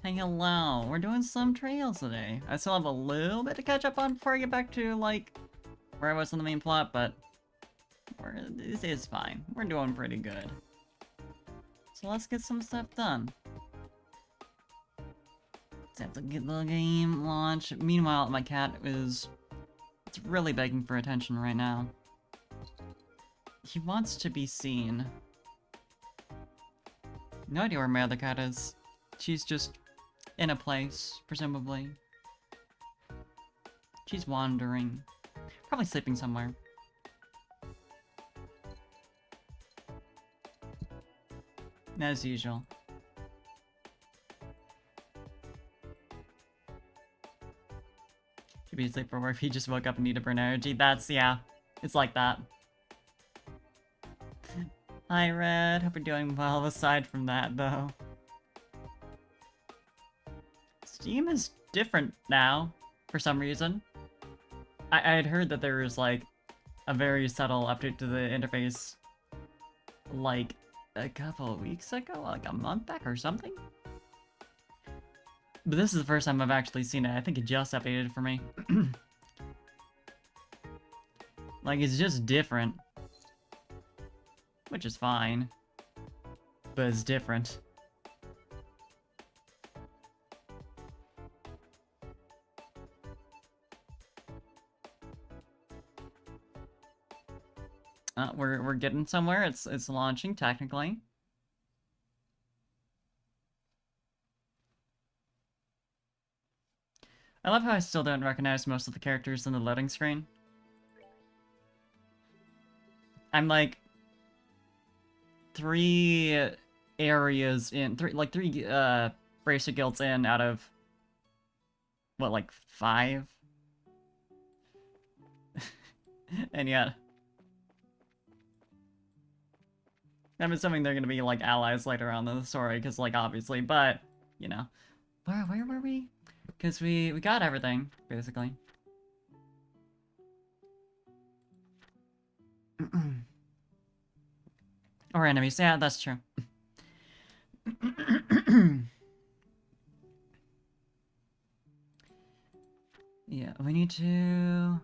Hey, hello. We're doing some trails today. I still have a little bit to catch up on before I get back to, like, where I was in the main plot, but this is fine. We're doing pretty good. So let's get some stuff done. Let's have to get the game launched. Meanwhile, my cat it's really begging for attention right now. He wants to be seen. No idea where my other cat is. She's just in a place, presumably. She's wandering. Probably sleeping somewhere. As usual. Should be asleep for work. He just woke up and need to burn energy. Yeah. It's like that. Hi, Red. Hope you're doing well aside from that, though. Steam is different now, for some reason. I had heard that there was, like, a very subtle update to the interface, like, a couple of weeks ago? Like, a month back or something? But this is the first time I've actually seen it. I think it just updated for me. Like, it's just different. Which is fine. But it's different. We're getting somewhere. It's launching, technically. I love how I still don't recognize most of the characters in the loading screen. I'm like 3 areas in, three Bracer Guilds in out of, what, like 5? And yet, I'm assuming they're gonna be, like, allies later on in the story, because, like, obviously, but, you know. Where were we? Because we got everything, basically. Or enemies, yeah, that's true. Yeah, we need to...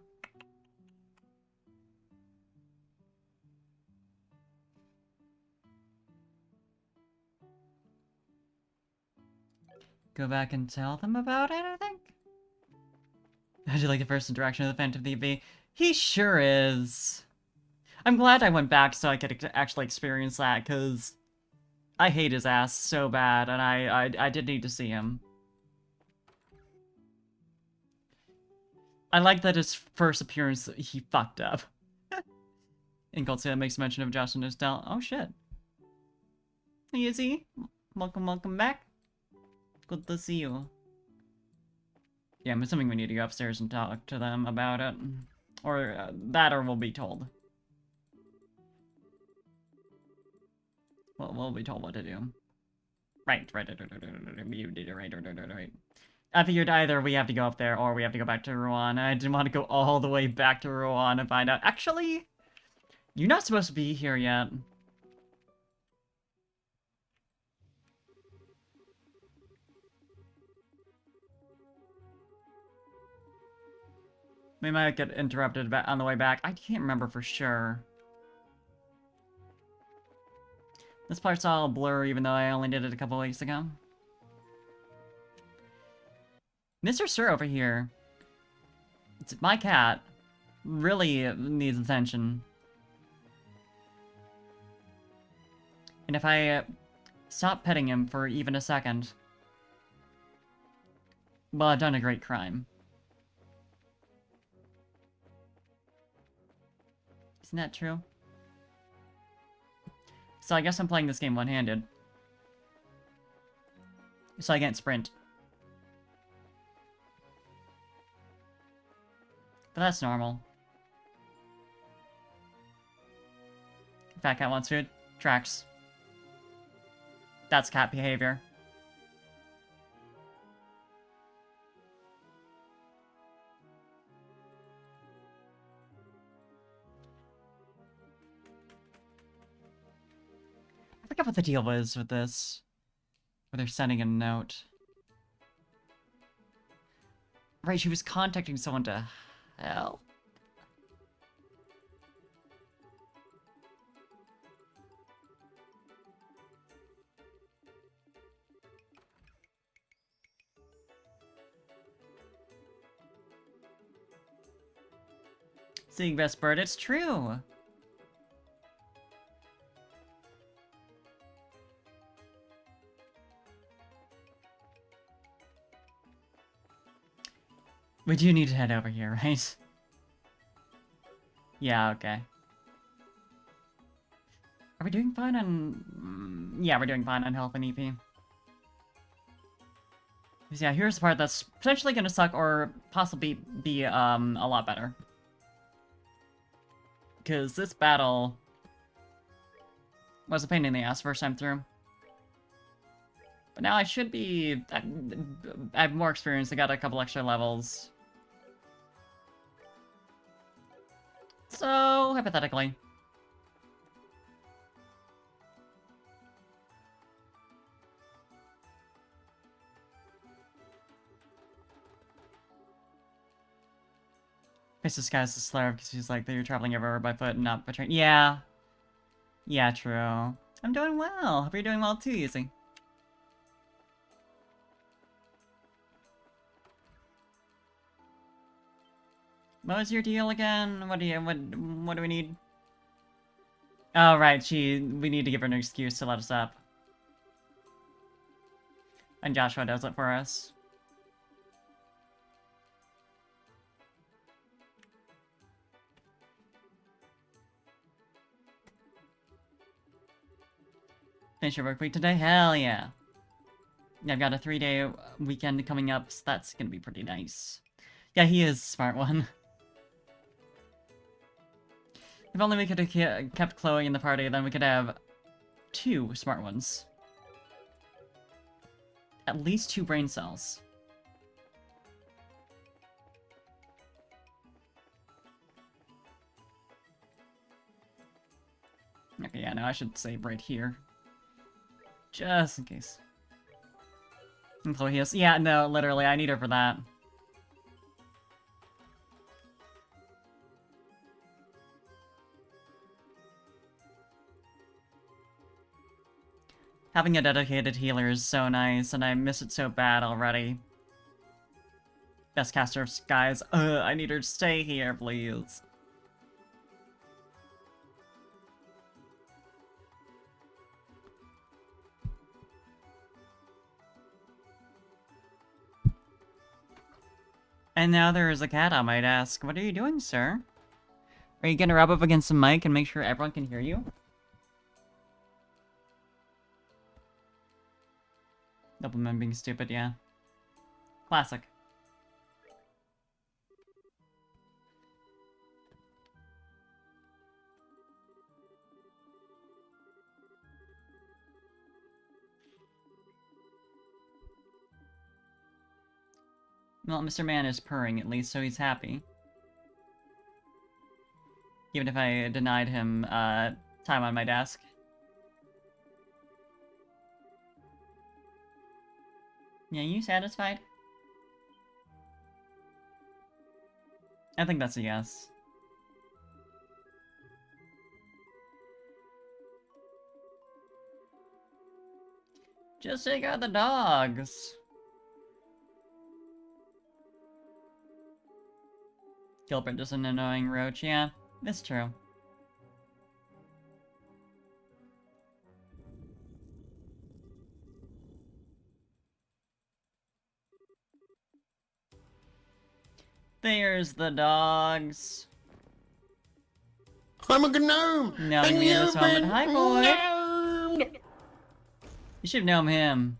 go back and tell them about it, I think? How'd you like the first interaction with the Phantom TV? He sure is. I'm glad I went back so I could actually experience that, because I hate his ass so bad, and I did need to see him. I like that his first appearance, he fucked up. Incultia makes mention of Josh and Estelle. Oh shit. Hey, Izzy. Welcome back. Good to see you. Yeah, I'm assuming we need to go upstairs and talk to them about it. Or that, or we'll be told. Well, we'll be told what to do. Right. You did it right. I figured either we have to go up there or we have to go back to Rouen. I didn't want to go all the way back to Rouen and find out. Actually, you're not supposed to be here yet. We might get interrupted on the way back. I can't remember for sure. This part's all a blur, even though I only did it a couple weeks ago. Mr. Sir over here, it's my cat, really needs attention. And if I stop petting him for even a second, well, I've done a great crime. Isn't that true? So I guess I'm playing this game one-handed. So I can't sprint. But that's normal. Fat cat wants food. Tracks. That's cat behavior. I forget what the deal was with this. Where they're sending a note. Right, she was contacting someone to help. Seeing best bird, it's true. We do need to head over here, right? Yeah, okay. Are we doing fine on... Yeah, we're doing fine on health and EP. Yeah, here's the part that's potentially gonna suck or possibly be, a lot better. Because this battle was a pain in the ass first time through. But now I should be... I have more experience, I got a couple extra levels. So, hypothetically. Face disguise the Slayer because he's like, you're traveling everywhere by foot and not by train. Yeah. Yeah, true. I'm doing well. Hope you're doing well too, Easy. What was your deal again? What do we need? Oh, right, we need to give her an excuse to let us up. And Joshua does it for us. Finish your work week today? Hell yeah. Yeah, I've got a 3-day weekend coming up, so that's gonna be pretty nice. Yeah, he is a smart one. If only we could have kept Chloe in the party, then we could have 2 smart ones. At least 2 brain cells. Okay, yeah, no, I should save right here. Just in case. And Chloe is... Yeah, no, literally, I need her for that. Having a dedicated healer is so nice, and I miss it so bad already. Best caster of skies. I need her to stay here, please. And now there is a cat, I might ask. What are you doing, sir? Are you gonna rub up against the mic and make sure everyone can hear you? Nobleman being stupid, yeah. Classic. Well, Mr. Man is purring, at least, so he's happy. Even if I denied him, time on my desk. Yeah, you satisfied? I think that's a yes. Just take out the dogs. Gilbert is an annoying roach, yeah, it's true. There's the dogs. I'm a gnome! Knowing me in this moment. Hi, boy! Gnome! You should know him.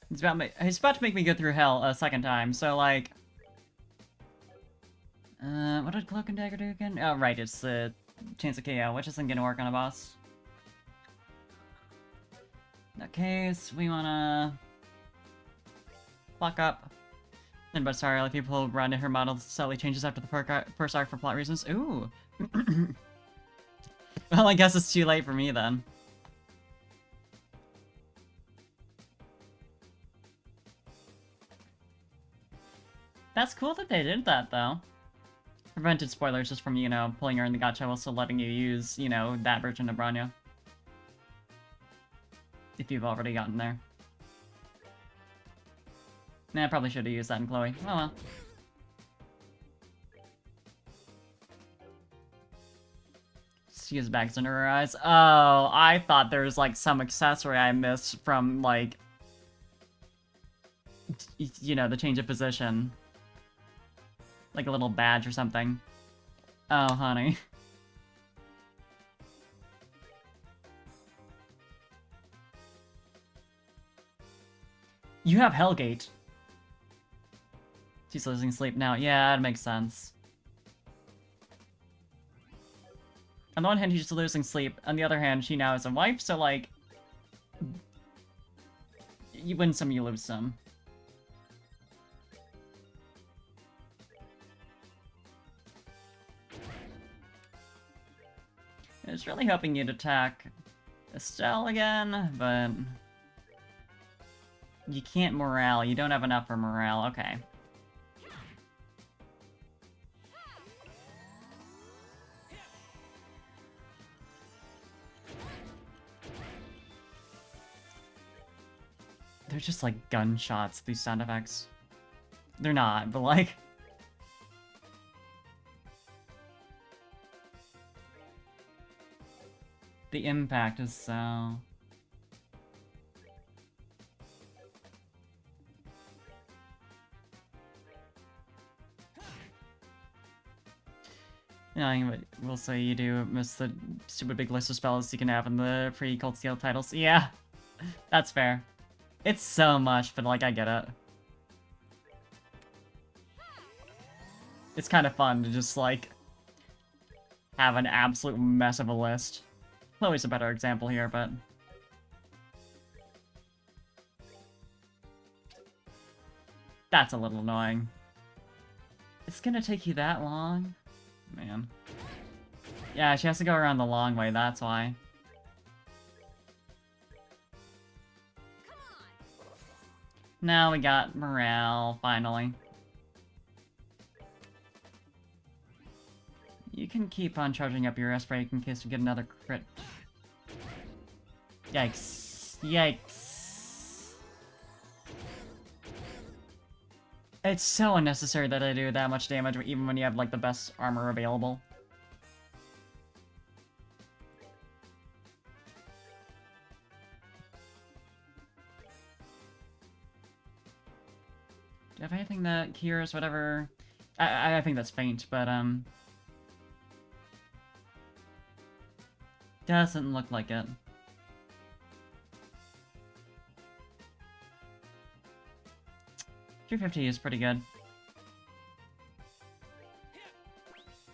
He's about to make me go through hell a second time, so like... what did Cloak and Dagger do again? Oh, right, it's the chance of KO, which isn't gonna work on a boss. In that case, we wanna... Lock up. And but sorry, like people run her model slightly changes after the first arc for plot reasons. Ooh. Well, I guess it's too late for me then. That's cool that they did that, though. Prevented spoilers just from, you know, pulling her in the gacha while still letting you use, you know, that version of Branya. If you've already gotten there. Nah, I probably should have used that in Chloe. Oh well. She has bags under her eyes. Oh, I thought there was, like, some accessory I missed from, like, you know, the change of position. Like a little badge or something. Oh, honey. You have Hellgate. She's losing sleep now. Yeah, that makes sense. On the one hand, she's losing sleep. On the other hand, she now has a wife, so, like... You win some, you lose some. I was really hoping you'd attack Estelle again, but... You can't morale. You don't have enough for morale. Okay. They're just like gunshots, these sound effects. They're not, but like... The impact is so... Yeah, we'll say you do miss the stupid big list of spells you can have in the pre-Cold Steel titles. Yeah, that's fair. It's so much, but like, I get it. It's kind of fun to just like have an absolute mess of a list. Chloe's a better example here, but... That's a little annoying. It's gonna take you that long? Man. Yeah, she has to go around the long way, that's why. Now we got morale, finally. You can keep on charging up your S break in case we get another crit. Yikes. Yikes. It's so unnecessary that I do that much damage, even when you have, like, the best armor available. Do you have anything that cures whatever... I think that's faint, but, doesn't look like it. $350 is pretty good.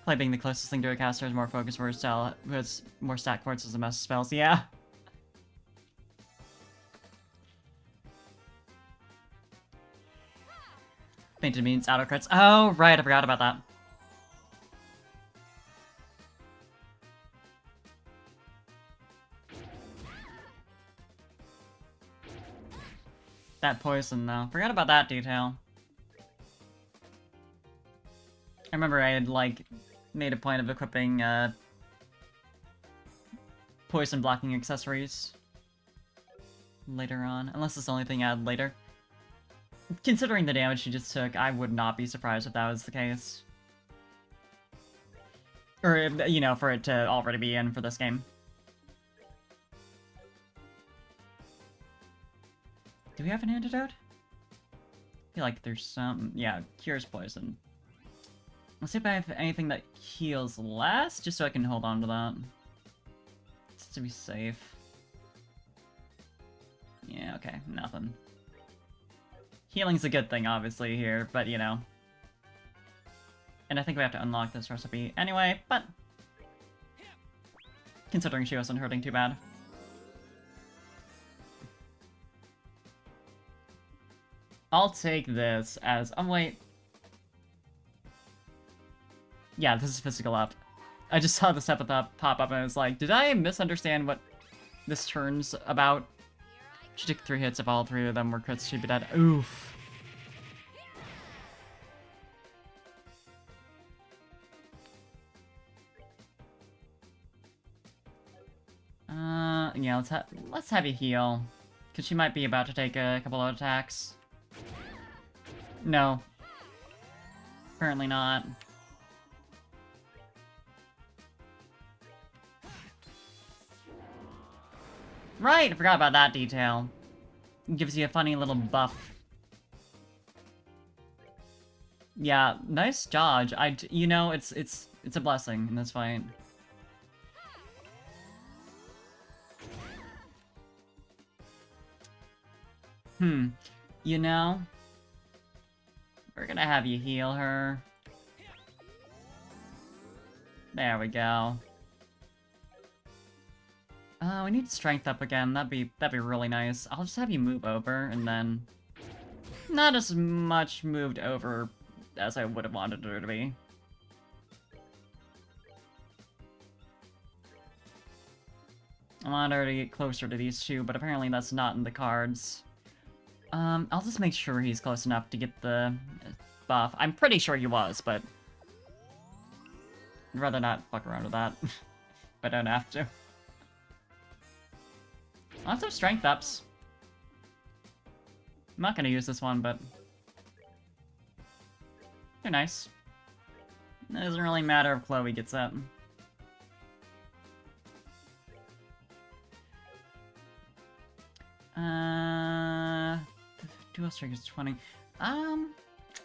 Play being the closest thing to a caster is more focused for his style, who has more stat quartz as a mess of spells. Yeah. Painted means auto crits. Oh, right, I forgot about that. That poison, though. Forgot about that detail. I remember I had, like, made a point of equipping, poison blocking accessories later on. Unless it's the only thing I add later. Considering the damage she just took, I would not be surprised if that was the case. Or, you know, for it to already be in for this game. Do we have an antidote? I feel like there's some... Yeah, cures poison. Let's see if I have anything that heals less, just so I can hold on to that. Just to be safe. Yeah, okay, nothing. Healing's a good thing, obviously, here, but, you know. And I think we have to unlock this recipe anyway, but... Considering she wasn't hurting too bad. I'll take this as... Oh, wait. Yeah, this is physical up. I just saw this epithet pop up and I was like, did I misunderstand what this turn's about? She took 3 hits. If all 3 of them were crits, she'd be dead. Oof. Yeah, let's have you heal. Because she might be about to take a couple of attacks. No. Apparently not. Right, I forgot about that detail. It gives you a funny little buff. Yeah, nice dodge. You know, it's a blessing in this fight. You know, we're gonna have you heal her. There we go. We need strength up again. That'd be really nice. I'll just have you move over, and then not as much moved over as I would have wanted her to be. I wanted her to get closer to these two, but apparently that's not in the cards. I'll just make sure he's close enough to get the buff. I'm pretty sure he was, but I'd rather not fuck around with that. If I don't have to. Lots of strength ups. I'm not gonna use this one, but they're nice. It doesn't really matter if Chloe gets it. Dual strike is 20.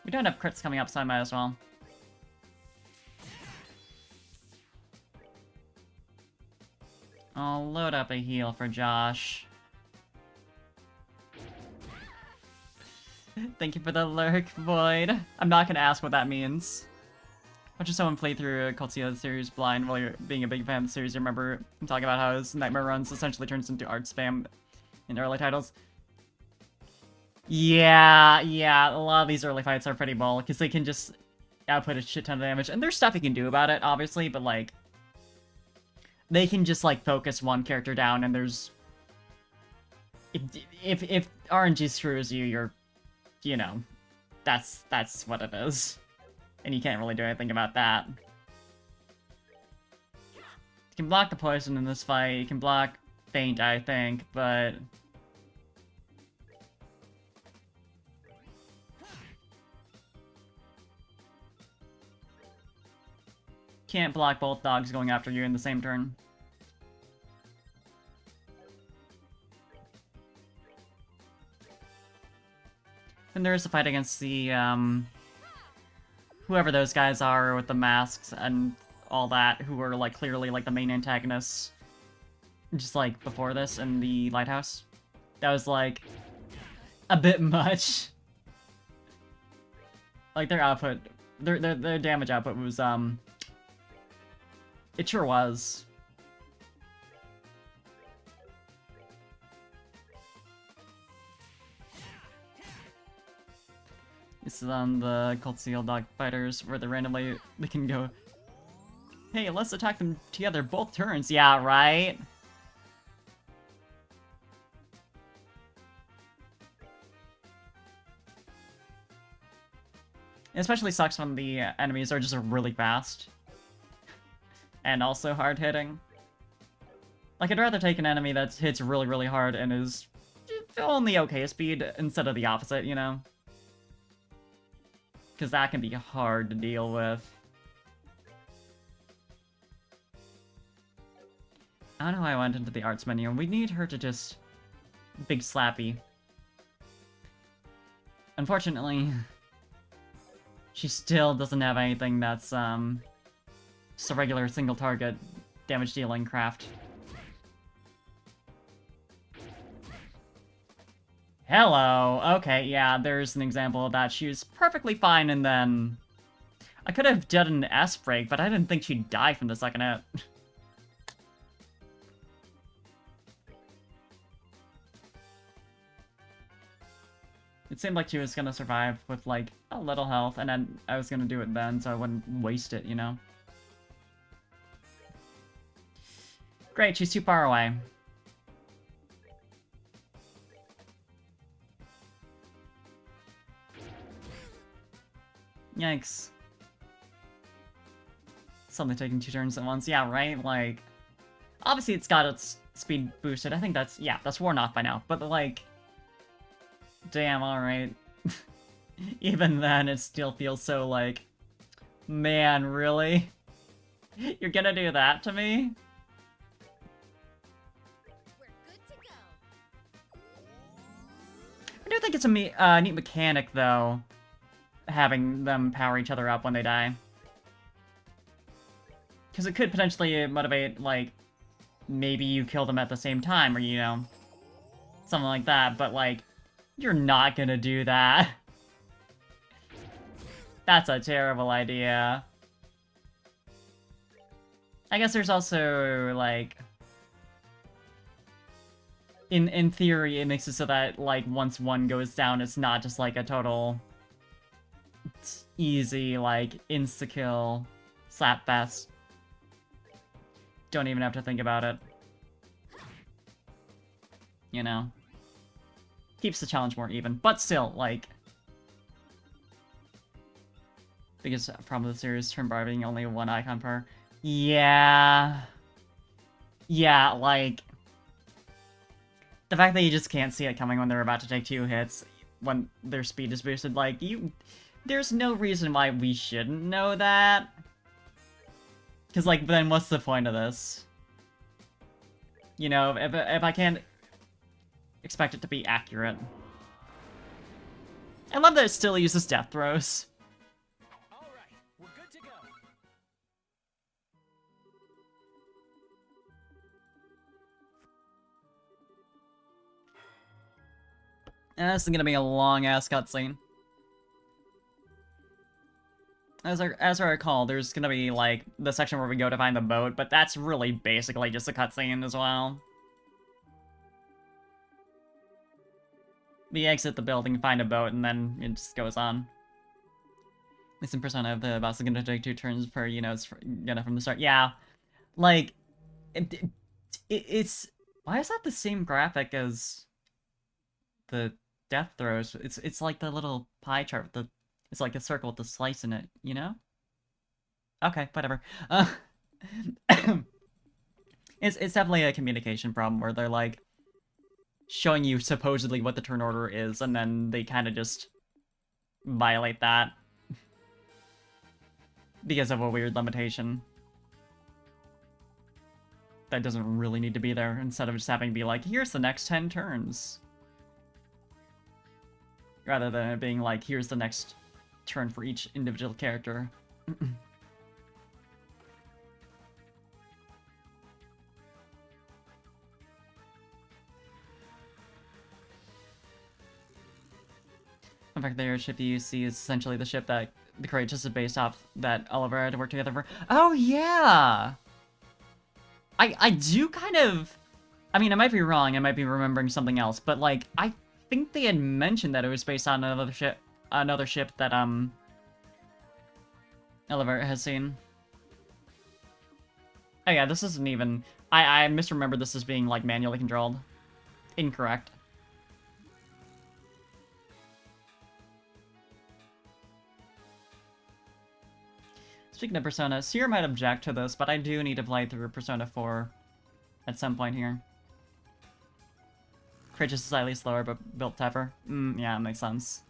We don't have crits coming up, so I might as well. I'll load up a heal for Josh. Thank you for the lurk, Void. I'm not gonna ask what that means. Watching someone play through a Coltseo series blind while you're being a big fan of the series, you remember him talking about how his Nightmare runs essentially turns into art spam in early titles. Yeah, a lot of these early fights are pretty bull, because they can just output a shit ton of damage, and there's stuff you can do about it, obviously, but, like, they can just, like, focus one character down, and there's... If RNG screws you, you're... You know, that's what it is. And you can't really do anything about that. You can block the poison in this fight, you can block Faint, I think, but... Can't block both dogs going after you in the same turn. And there's a fight against the, whoever those guys are with the masks and all that, who are, like, clearly, like, the main antagonists. Just, like, before this in the lighthouse. That was, like, a bit much. Like, their output, their damage output was, it sure was. This is on the Cult Seal Dog Fighters, where they can go, hey, let's attack them together both turns. Yeah, right? It especially sucks when the enemies are just really fast. And also hard-hitting. Like, I'd rather take an enemy that hits really, really hard and is only okay speed instead of the opposite, you know? Because that can be hard to deal with. I don't know why I went into the arts menu. We need her to just... Big slappy. Unfortunately, she still doesn't have anything that's, just a regular single target damage dealing craft. Hello! Okay, yeah, there's an example of that. She was perfectly fine, and then... I could have done an S-break, but I didn't think she'd die from the second hit. It seemed like she was gonna survive with, like, a little health, and then I was gonna do it then, so I wouldn't waste it, you know? Great, she's too far away. Yikes. Suddenly taking 2 turns at once. Yeah, right? Like, obviously it's got its speed boosted. I think that's, yeah, that's worn off by now. But, like, damn, alright. Even then, it still feels so, like, man, really? You're gonna do that to me? I do think it's a neat mechanic, though, having them power each other up when they die. Because it could potentially motivate, like, maybe you kill them at the same time, or, you know, something like that, but, like, you're not gonna do that. That's a terrible idea. I guess there's also, like... In theory, it makes it so that, like, once one goes down, it's not just, like, a total... easy, like, insta-kill slap fest. Don't even have to think about it. You know? Keeps the challenge more even. But still, like... biggest problem with the series, turn bar being only one icon per... Yeah... Yeah, like... the fact that you just can't see it coming when they're about to take 2 hits, when their speed is boosted, like, you... there's no reason why we shouldn't know that. Because, like, then what's the point of this? You know, if I can't expect it to be accurate. I love that it still uses death throws. All right, we're good to go. This is gonna be a long-ass cutscene. As I recall, there's gonna be, like, the section where we go to find the boat, but that's really basically just a cutscene as well. We exit the building, find a boat, and then it just goes on. At least in Persona, the boss is gonna take 2 turns per, you know, from the start. Yeah, like, it's... why is that the same graphic as the death throws? It's like the little pie chart with the... it's like a circle with the slice in it, you know? Okay, whatever. It's definitely a communication problem where they're, like, showing you supposedly what the turn order is, and then they kind of just violate that. Because of a weird limitation. That doesn't really need to be there, instead of just having to be like, here's the next 10 turns. Rather than it being like, here's the next turn for each individual character. In fact, the airship you see is essentially the ship that the Courageous is based off, that Oliver had to work together for. Oh, yeah! I do kind of... I mean, I might be wrong, I might be remembering something else, but, like, I think they had mentioned that it was based on another ship that, Oliver has seen. Oh yeah, this isn't even... I misremembered this as being, like, manually controlled. Incorrect. Speaking of Persona, Seer might object to this, but I do need to play through Persona 4 at some point here. Courageous is slightly slower, but built tougher. Yeah, makes sense.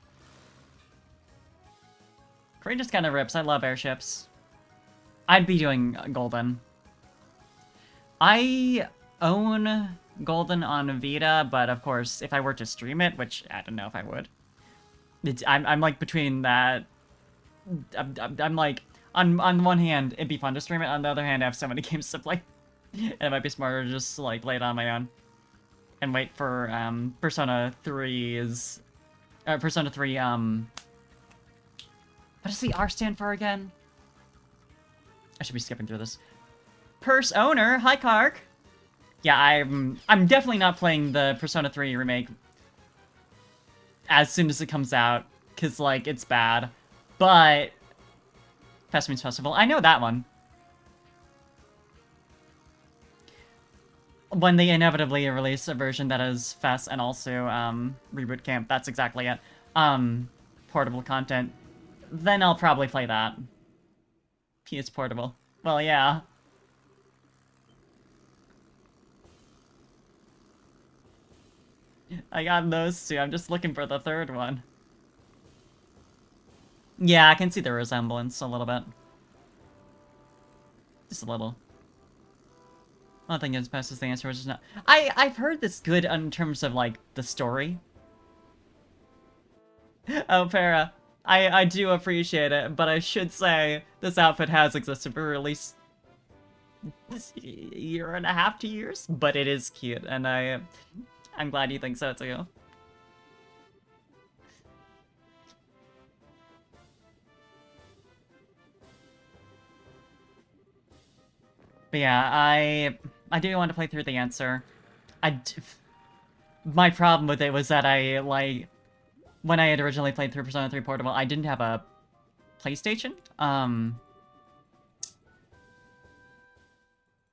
Courageous kind of rips. I love airships. I'd be doing Golden. I own Golden on Vita, but of course, if I were to stream it, which I don't know if I would, I'm like between that. I'm like, on one hand, it'd be fun to stream it. On the other hand, I have so many games to play, and it might be smarter to just like lay it on my own and wait for Persona 3's Persona 3 what does the R stand for again? I should be skipping through this. Purse owner, hi Kark. Yeah, I'm definitely not playing the Persona 3 remake as soon as it comes out, cause like it's bad. But Fest Means Festival, I know that one. When they inevitably release a version that is Fest and also Reboot Camp, that's exactly it. Portable content, then I'll probably play that. PS Portable. Well, yeah. I got those two. I'm just looking for the third one. Yeah, I can see the resemblance a little bit. Just a little. I don't think as best as the answer was just not. I've heard this good in terms of like the story. Oh, Para, I do appreciate it, but I should say this outfit has existed for at least this year and a half, 2 years, but it is cute, and I'm glad you think so too. But yeah, I do want to play through the answer. My problem with it was that I like when I had originally played through Persona 3 Portable, I didn't have a PlayStation.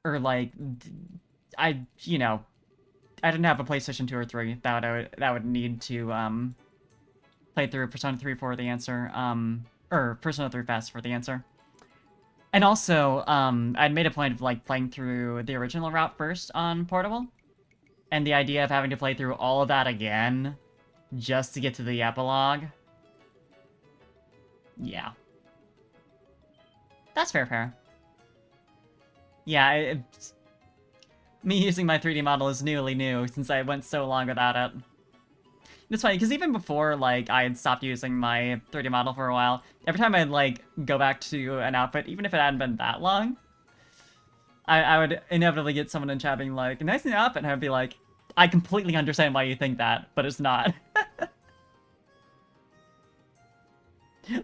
Or like I I didn't have a PlayStation 2 or 3 that would need to play through Persona 3 for the answer. Or Persona 3 Fast for the answer. And also, I'd made a point of like playing through the original route first on Portable. And the idea of having to play through all of that again just to get to the epilogue. Yeah. That's fair. Yeah, me using my 3D model is newly new since I went so long without it. It's funny, because even before, like, I had stopped using my 3D model for a while, every time I'd, like, go back to an outfit, even if it hadn't been that long, I would inevitably get someone in chat being like, nice new outfit, and I'd be like, I completely understand why you think that, but it's not.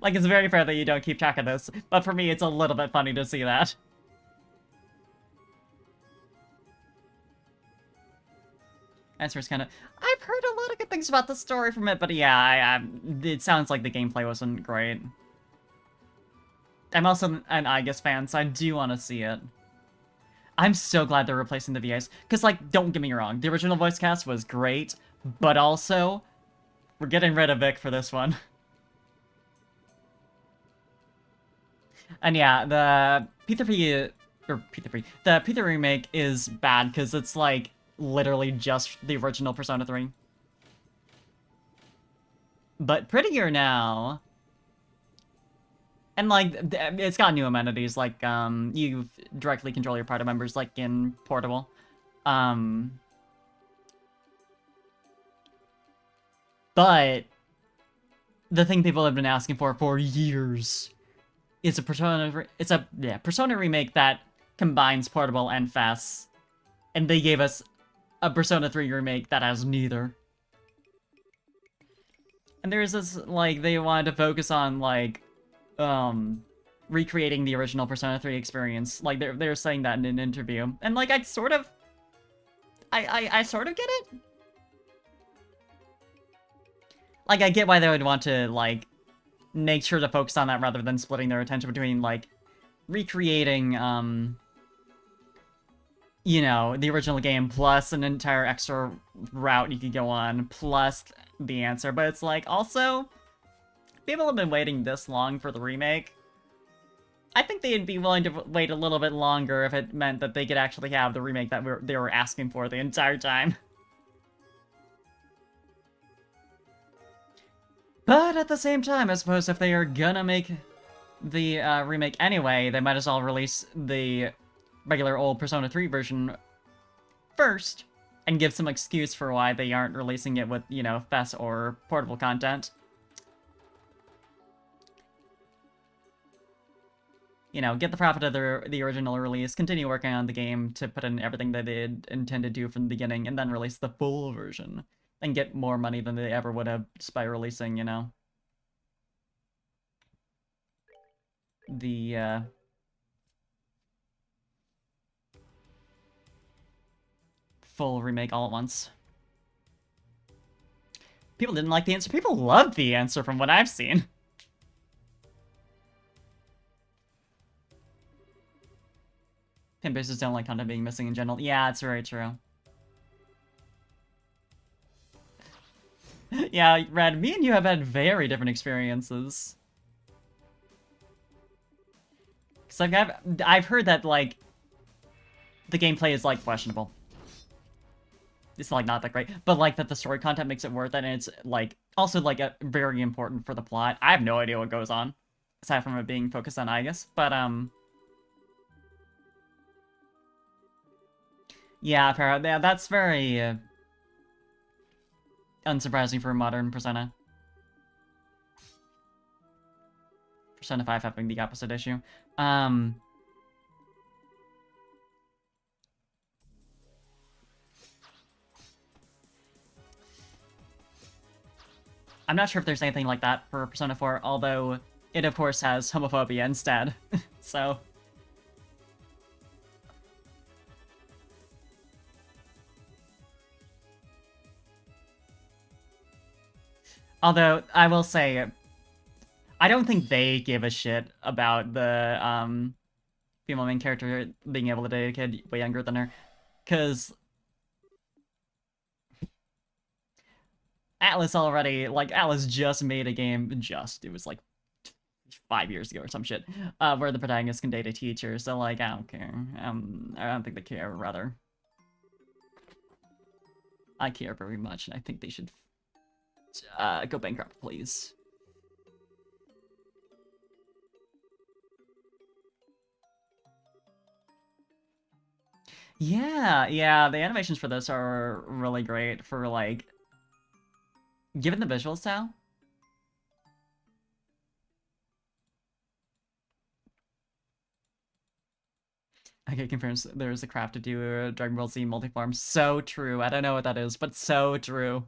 Like, it's very fair that you don't keep track of this, but for me, it's a little bit funny to see that. Answer's kind of... I've heard a lot of good things about the story from it, but yeah, it sounds like the gameplay wasn't great. I'm also an IGUS fan, so I do want to see it. I'm so glad they're replacing the VAs. Because, like, don't get me wrong, the original voice cast was great, but also, we're getting rid of Vic for this one. And yeah, the P3P, or P3P, the P3 remake is bad because it's, like, literally just the original Persona 3. But prettier now. And, like, it's got new amenities, like, you directly control your party members, like in Portable. But the thing people have been asking for years is a Persona remake that combines Portable and FES. And they gave us a Persona 3 remake that has neither. And there's this, like, they wanted to focus on, like, recreating the original Persona 3 experience. Like, they're saying that in an interview. And, like, I sort of get it. Like, I get why they would want to, like, make sure to focus on that rather than splitting their attention between, like, recreating, you know, the original game plus an entire extra route you could go on, plus the answer. But it's like, also, people have been waiting this long for the remake. I think they'd be willing to wait a little bit longer if it meant that they could actually have the remake that they were asking for the entire time. But at the same time, I suppose if they are gonna make the remake anyway, they might as well release the regular old Persona 3 version first, and give some excuse for why they aren't releasing it with, you know, FES or Portable content. You know, get the profit of the original release, continue working on the game to put in everything that they intended to do from the beginning, and then release the full version, and get more money than they ever would have just by releasing, you know, the, full remake all at once. People didn't like the answer. People loved the answer from what I've seen. Fanbases don't like content being missing in general. Yeah, it's very true. Yeah, Red, me and you have had very different experiences. Because I've heard that, like, the gameplay is, like, questionable. it's like not that great, but like that the story content makes it worth it, and it's like also like very important for the plot. I have no idea what goes on aside from it being focused on Aegis, but yeah, yeah, that's very unsurprising for a modern Persona. Persona 5 having the opposite issue. Um, I'm not sure if there's anything like that for Persona 4, although it of course has homophobia instead. So, although I will say, I don't think they give a shit about the female main character being able to date a kid way younger than her, because Atlas just made a game, it was like 5 years ago or some shit, where the protagonist can date a teacher, so like, I don't care. I don't think they care, rather. I care very much, and I think they should go bankrupt, please. Yeah, the animations for this are really great for, like, given the visual style. Okay, confirms there's a craft to do a Dragon Ball Z multiform. So true. I don't know what that is, but so true.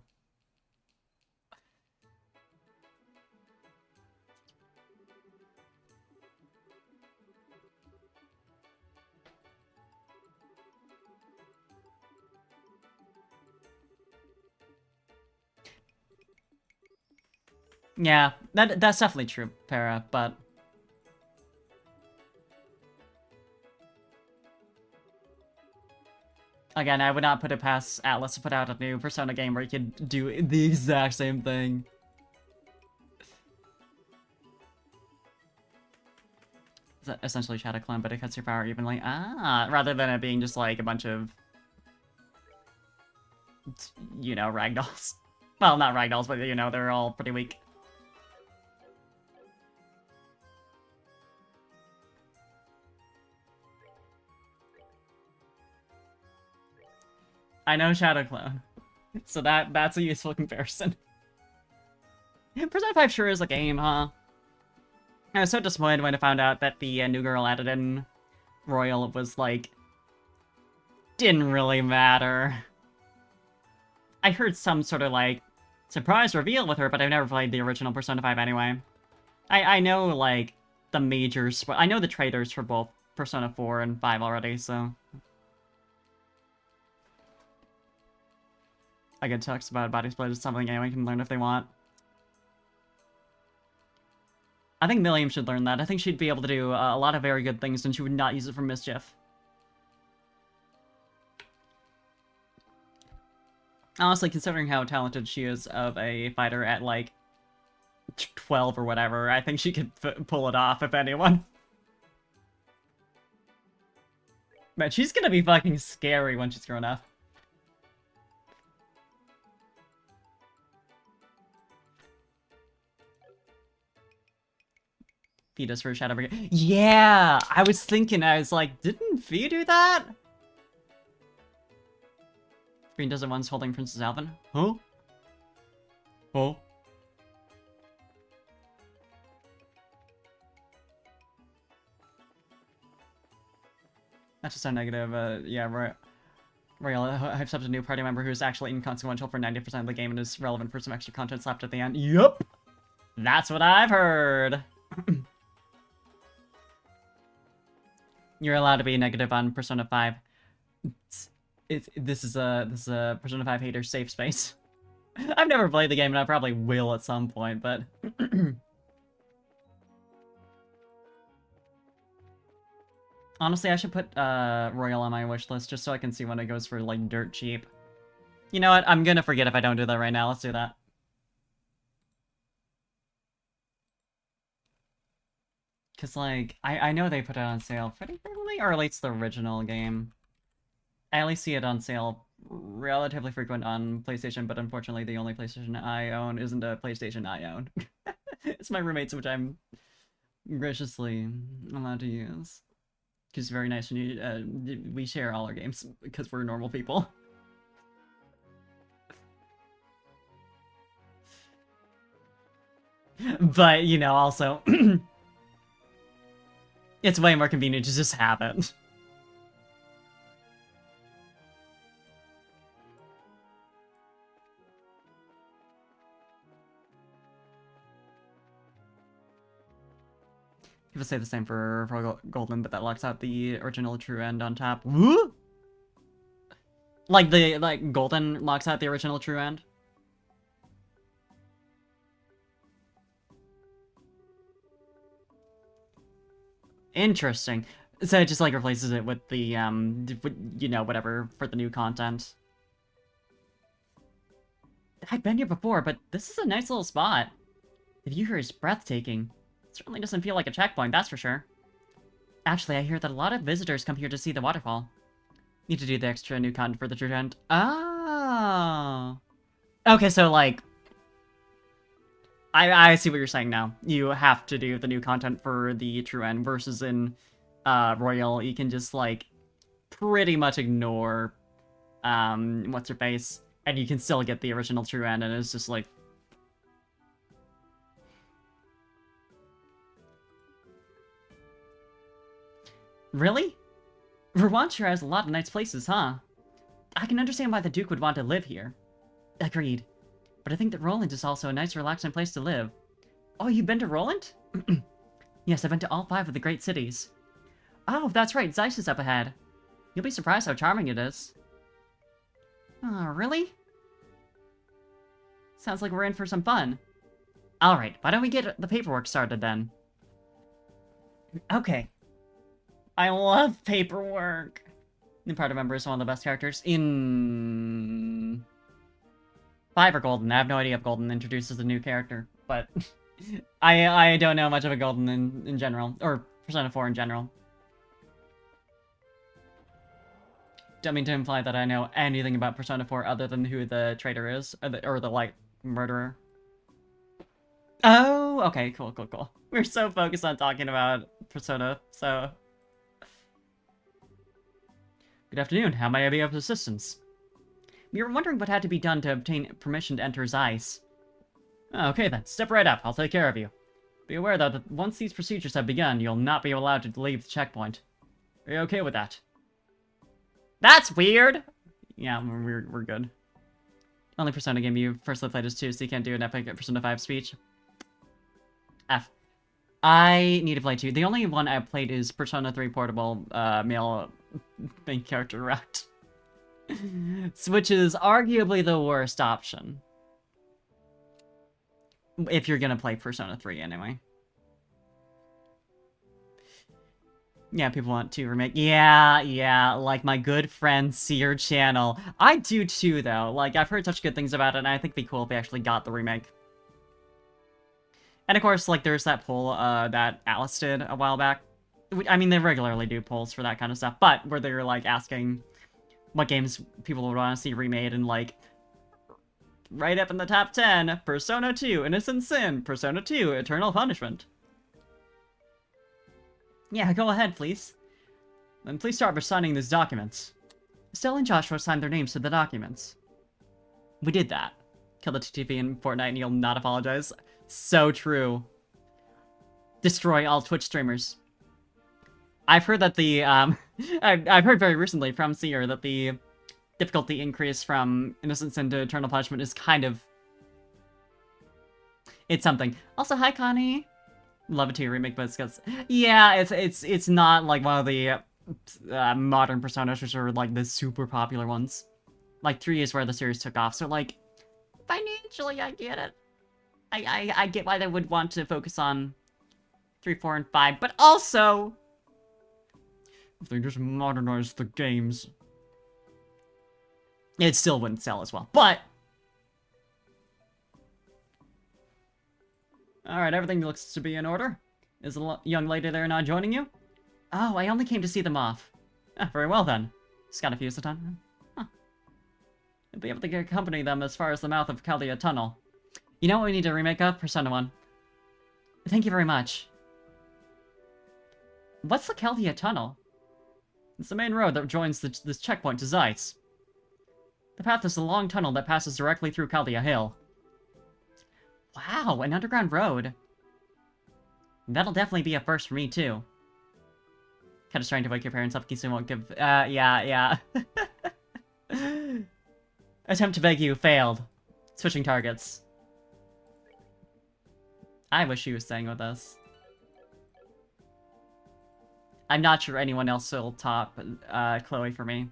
Yeah, that's definitely true, Para, but again, I would not put it past Atlas to put out a new Persona game where you could do the exact same thing. It's essentially Shadow Clone, but it cuts your power evenly. Ah, rather than it being just like a bunch of, you know, ragdolls. Well, not ragdolls, but you know, they're all pretty weak. I know Shadow Clone, so that's a useful comparison. Persona 5 sure is a game, huh? I was so disappointed when I found out that the new girl added in Royal was like, didn't really matter. I heard some sort of like surprise reveal with her, but I've never played the original Persona 5 anyway. I know like the majors, I know the traders for both Persona 4 and 5 already, so I get talks about body split is something anyone can learn if they want. I think Milliam should learn that. I think she'd be able to do a lot of very good things, and she would not use it for mischief. Honestly, considering how talented she is of a fighter at, like, 12 or whatever, I think she could pull it off, if anyone. Man, she's gonna be fucking scary when she's grown up. Fetus for Shadow Brigade. Yeah! I was like, didn't Fee do that? Green Desert One's holding Princess Alvin. Huh? Oh. That's just so negative. Yeah, right. Royal hypes up a new party member who's actually inconsequential for 90% of the game and is relevant for some extra content slapped at the end. Yup! That's what I've heard! You're allowed to be negative on Persona 5. This is a Persona 5 hater safe space. I've never played the game and I probably will at some point, but... Honestly, I should put Royal on my wish list just so I can see when it goes for, like, dirt cheap. You know what? I'm gonna forget if I don't do that right now. Let's do that. Because, like, I know they put it on sale pretty frequently, or at least the original game. I only see it on sale relatively frequent on PlayStation, but unfortunately the only PlayStation I own isn't a PlayStation I own. It's my roommate's, which I'm graciously allowed to use. Which is very nice when we share all our games because we're normal people. But, you know, also, it's way more convenient to just have it. People say the same for Golden, but that locks out the original true end on top. Woo! Like Golden locks out the original true end. Interesting. So it just like replaces it with the you know, whatever for the new content. I've been here before, but this is a nice little spot. The view here is breathtaking. It certainly doesn't feel like a checkpoint, that's for sure. Actually, I hear that a lot of visitors come here to see the waterfall. Need to do the extra new content for the true end. Oh. Okay, so like I see what you're saying now. You have to do the new content for the true end versus in Royal, you can just like pretty much ignore what's her face, and you can still get the original true end, and it's just like really? Vermont sure has a lot of nice places, huh? I can understand why the Duke would want to live here. Agreed. But I think that Roland is also a nice, relaxing place to live. Oh, you've been to Roland? Yes, I've been to all 5 of the great cities. Oh, that's right, Zeiss is up ahead. You'll be surprised how charming it is. Oh, really? Sounds like we're in for some fun. Alright, why don't we get the paperwork started then? Okay. I love paperwork. The party member is one of the best characters in 5 or Golden. I have no idea if Golden introduces a new character, but I don't know much of a Golden in general, or Persona 4 in general. Don't mean to imply that I know anything about Persona 4 other than who the traitor is, or the like murderer. Oh, okay, cool. We're so focused on talking about Persona, so. Good afternoon, how may I be of assistance? We were wondering what had to be done to obtain permission to enter Zeiss. Okay then, step right up, I'll take care of you. Be aware though that once these procedures have begun, you'll not be allowed to leave the checkpoint. Are you okay with that? That's weird! Yeah, we're good. Only Persona game you first played is 2, so you can't do an epic Persona 5 speech. F. I need to play 2. The only one I've played is Persona 3 Portable, male main character route. Which is arguably the worst option. If you're gonna play Persona 3 anyway. Yeah, people want to remake. Yeah, like my good friend Seer Channel. I do too, though. Like, I've heard such good things about it, and I think it'd be cool if they actually got the remake. And of course, like, there's that poll that Alice did a while back. I mean, they regularly do polls for that kind of stuff, but where they're, like, asking what games people would want to see remade, and, like, right up in the top 10, Persona 2, Innocent Sin, Persona 2, Eternal Punishment. Yeah, go ahead, please. Then please start by signing these documents. Stella and Joshua signed their names to the documents. We did that. Kill the TTP in Fortnite and you'll not apologize. So true. Destroy all Twitch streamers. I've heard that the, I've heard very recently from Seer that the difficulty increase from Innocent Sin to Eternal Punishment is kind of... It's something. Also, hi, Connie. Love it too, remake, but it's... Yeah, it's not like one of the modern Personas, which are like the super popular ones. Like 3 is where the series took off, so like, financially, I get it. I get why they would want to focus on 3, 4, and 5, but also... If they just modernize the games... It still wouldn't sell as well, but... Alright, everything looks to be in order. Is the young lady there not joining you? Oh, I only came to see them off. Ah, very well then. Just got a few at a time. Huh. I'll be able to accompany them as far as the mouth of Caldea Tunnel. You know what we need to remake of? Persona 1. Thank you very much. What's the Caldea Tunnel? It's the main road that joins this checkpoint to Zeiss. The path is a long tunnel that passes directly through Caldea Hill. Wow, an underground road. That'll definitely be a first for me, too. Kind of trying to wake your parents up, Kisu won't give... yeah. Attempt to beg you, failed. Switching targets. I wish she was staying with us. I'm not sure anyone else will top Chloe for me.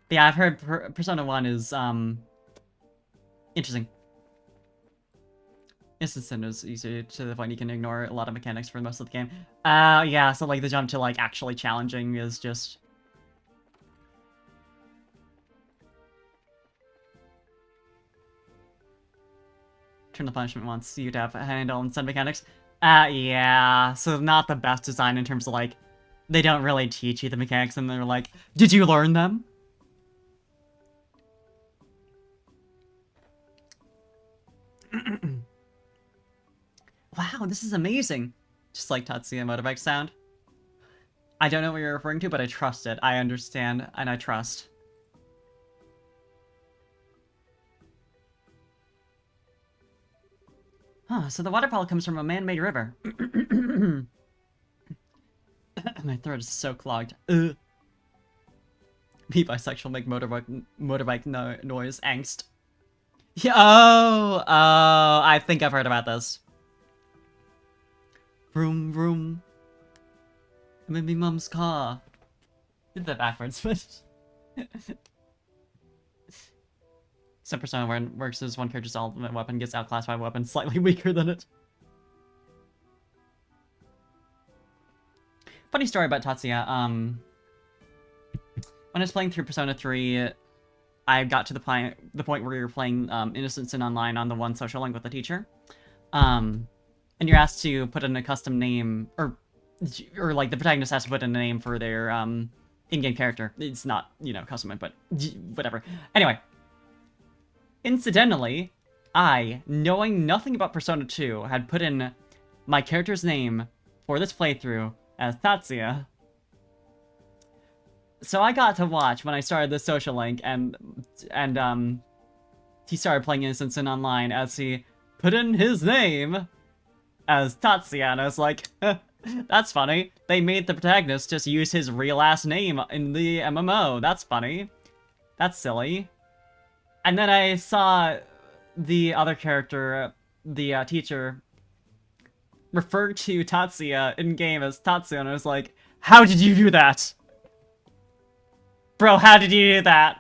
But yeah, I've heard Persona 1 is, interesting. Instant is easy to the point you can ignore a lot of mechanics for most of the game. Yeah, so like the jump to like actually challenging is just... Eternal Punishment wants you to have a handle on some mechanics. Yeah, so not the best design in terms of like, they don't really teach you the mechanics and they're like, did you learn them? Wow, this is amazing. Just like Tatsuya motorbike sound. I don't know what you're referring to, but I trust it. I understand, and I trust. Huh, so the waterfall comes from a man-made river. My throat is so clogged. Ugh. Me bisexual make motorbike noise angst. Yeah, oh, I think I've heard about this. Vroom, vroom. Maybe Mom's car. Did that backwards, but... Some Persona where it works as one character's ultimate weapon gets outclassed by a weapon slightly weaker than it. Funny story about Tatsuya, when I was playing through Persona 3, I got to the point where we were playing Innocent Sin Online on the one social link with the teacher. And you're asked to put in a custom name, or like the protagonist has to put in a name for their in-game character. It's not, you know, custom, but whatever. Anyway, incidentally, I, knowing nothing about Persona 2, had put in my character's name for this playthrough as Tatsuya. So I got to watch when I started the social link, and he started playing Innocent Sin Online as he put in his name as Tatsuya, and I was like, that's funny. They made the protagonist just use his real last name in the MMO. That's funny. That's silly. And then I saw the other character, the teacher, refer to Tatsuya in-game as Tatsuya, and I was like, how did you do that? Bro, how did you do that?